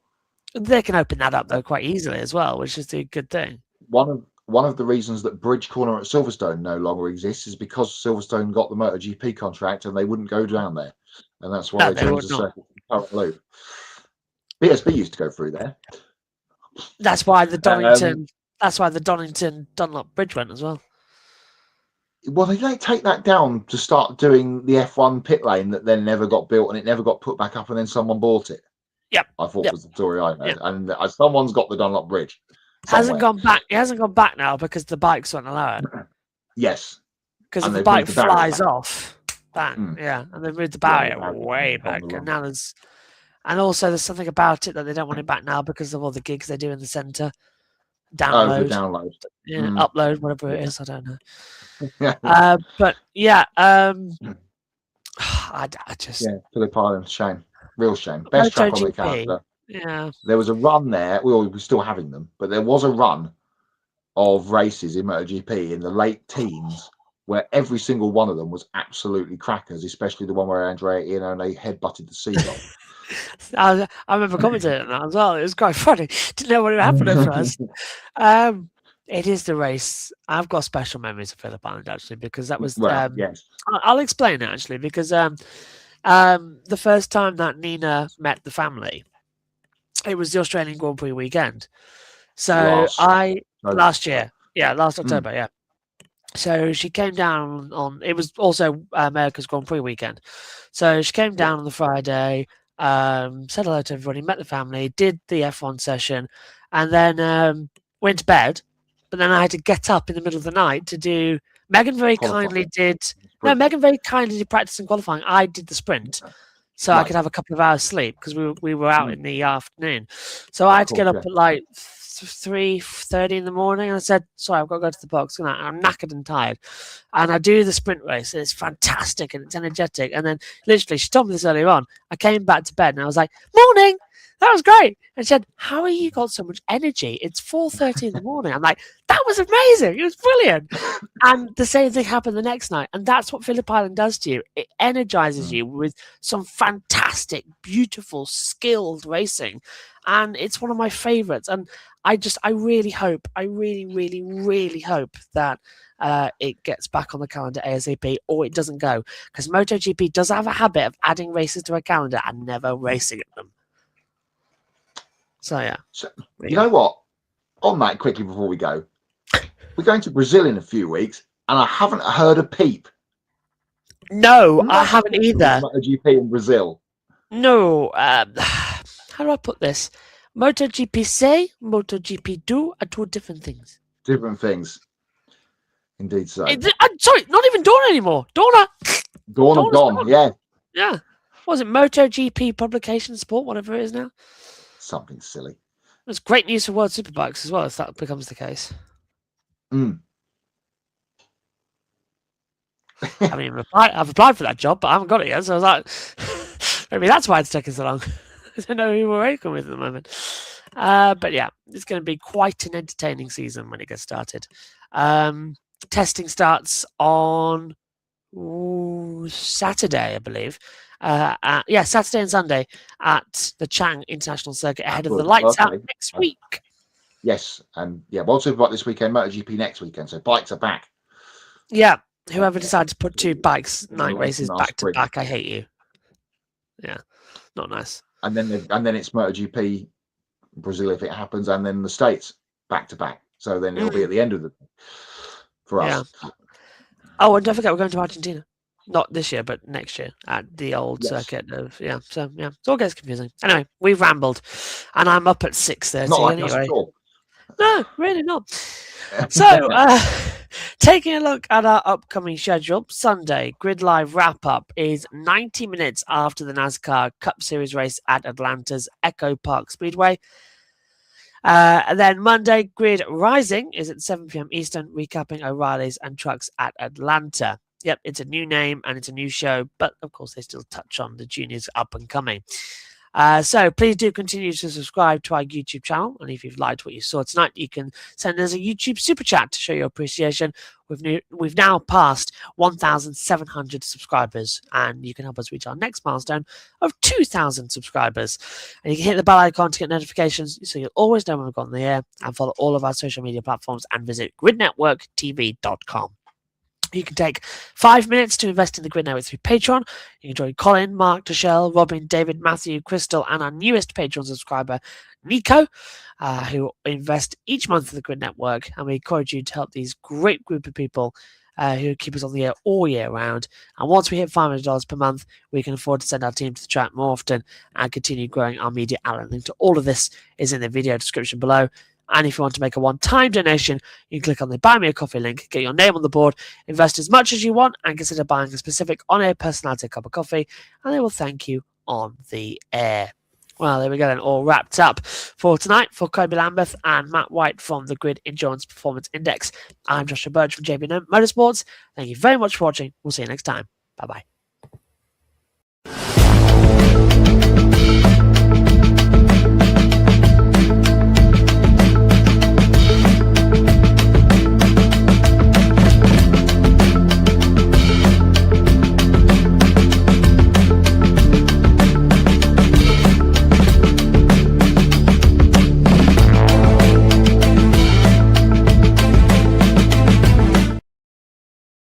They can open that up though quite easily as well, which is a good thing. One of the reasons that Bridge Corner at Silverstone no longer exists is because Silverstone got the MotoGP contract and they wouldn't go down there, and that's why they changed the circuit to current loop. BSB used to go through there. That's why the Donington. That's why the Donington Dunlop Bridge went as well. Well, they don't take that down to start doing the F1 pit lane that then never got built and it never got put back up, and then someone bought it. Yep. I thought was the story I heard, and someone's got the Dunlop Bridge. Hasn't gone back. It hasn't gone back now because the bikes won't allow it. Yes. Because if the bike flies off, bang, and they moved the barrier way back, and now there's. And also, there's something about it that they don't want it back now because of all the gigs they do in the centre. Download. Upload, whatever it is. I don't know. But yeah, I just. Yeah, Phillip Island, shame. Real shame. Best track on the calendar. Yeah. There was a run there. We're still having them, but there was a run of races in MotoGP in the late teens where every single one of them was absolutely crackers, especially the one where Andrea Iannone headbutted the seagull. I remember commenting on that as well. It was quite funny. Didn't know what had happened at first. It is the race. I've got special memories of Phillip Island actually because that was. Yes. I'll explain it actually because the first time that Nina met the family, it was the Australian Grand Prix weekend. So last year, last October, yeah. So she came down on. It was also America's Grand Prix weekend. So she came down on the Friday. Said hello to everybody, met the family, did the F1 session, and then went to bed. But then I had to get up in the middle of the night to do. Megan very kindly did practice and qualifying. I did the sprint, so I could have a couple of hours sleep because we were out in the afternoon. So I had to get up at like 3:30 in the morning, and I said, "Sorry, I've got to go to the box." And I'm knackered and tired, and I do the sprint race, and it's fantastic and it's energetic. And then, literally, she told me this earlier on. I came back to bed, and I was like, "Morning, that was great." And she said, "How are you got so much energy? It's 4:30 in the morning." I'm like, "That was amazing! It was brilliant." And the same thing happened the next night, and that's what Phillip Island does to you. It energizes you with some fantastic, beautiful, skilled racing, and it's one of my favorites. And I really hope, I really, really, really hope that it gets back on the calendar ASAP or it doesn't go. Because MotoGP does have a habit of adding races to a calendar and never racing at them. So, yeah. So, you know what? On that, quickly before we go, we're going to Brazil in a few weeks, and I haven't heard a peep. No, I haven't either. MotoGP in Brazil. No. How do I put this? MotoGP say, MotoGP do are two different things. Different things. Indeed so. Sorry, not even Dorna anymore. Dorna gone, yeah. Yeah. What was it? MotoGP Publication Sport, whatever it is now? Something silly. It's great news for World Superbikes as well, if that becomes the case. Mm. I haven't even applied. I've applied for that job, but I haven't got it yet. So I was like, maybe that's why it's taking so long. I don't know who we're working with at the moment. But yeah, it's going to be quite an entertaining season when it gets started. Testing starts on Saturday, I believe. Saturday and Sunday at the Chang International Circuit ahead of the Lights Out next week. Yes, and World Superbike this weekend, MotoGP next weekend, so bikes are back. Yeah, whoever decided to put two bikes, night races back to back, I hate you. Yeah, not nice. And then it's MotoGP Brazil if it happens, and then the States back to back. So then it'll be at the end of the for us. Oh, and don't forget, we're going to Argentina. Not this year, but next year at the old Yes. circuit of So it all gets confusing. Anyway, we've rambled, and I'm up at 6:30 Not like us anyway. at all. No, really not. So, taking a look at our upcoming schedule, Sunday Grid Live wrap up is 90 minutes after the NASCAR Cup Series race at Atlanta's Echo Park Speedway. And then Monday, Grid Rising is at 7 p.m. Eastern, recapping O'Reilly's and Trucks at Atlanta. Yep, it's a new name and it's a new show, but of course they still touch on the juniors up and coming. So please do continue to subscribe to our YouTube channel. And if you've liked what you saw tonight, you can send us a YouTube super chat to show your appreciation. We've now passed 1,700 subscribers, and you can help us reach our next milestone of 2,000 subscribers. And you can hit the bell icon to get notifications so you'll always know when we've gone on the air, and follow all of our social media platforms and visit gridnetworktv.com. You can take 5 minutes to invest in the Grid Network through Patreon. You can join Colin, Mark, Deshelle, Robin, David, Matthew, Crystal, and our newest Patreon subscriber, Nico, who invest each month in the Grid Network. And we encourage you to help these great group of people who keep us on the air all year round. And once we hit $500 per month, we can afford to send our team to the track more often and continue growing our media outlet. Link to all of this is in the video description below. And if you want to make a one-time donation, you can click on the Buy Me a Coffee link, get your name on the board, invest as much as you want, and consider buying a specific on-air personality cup of coffee, and they will thank you on the air. Well, there we go then, all wrapped up for tonight. For Kobe Lambeth and Matt White from the Grid Endurance Performance Index, I'm Joshua Birch from JB Motorsports. Thank you very much for watching. We'll see you next time. Bye-bye.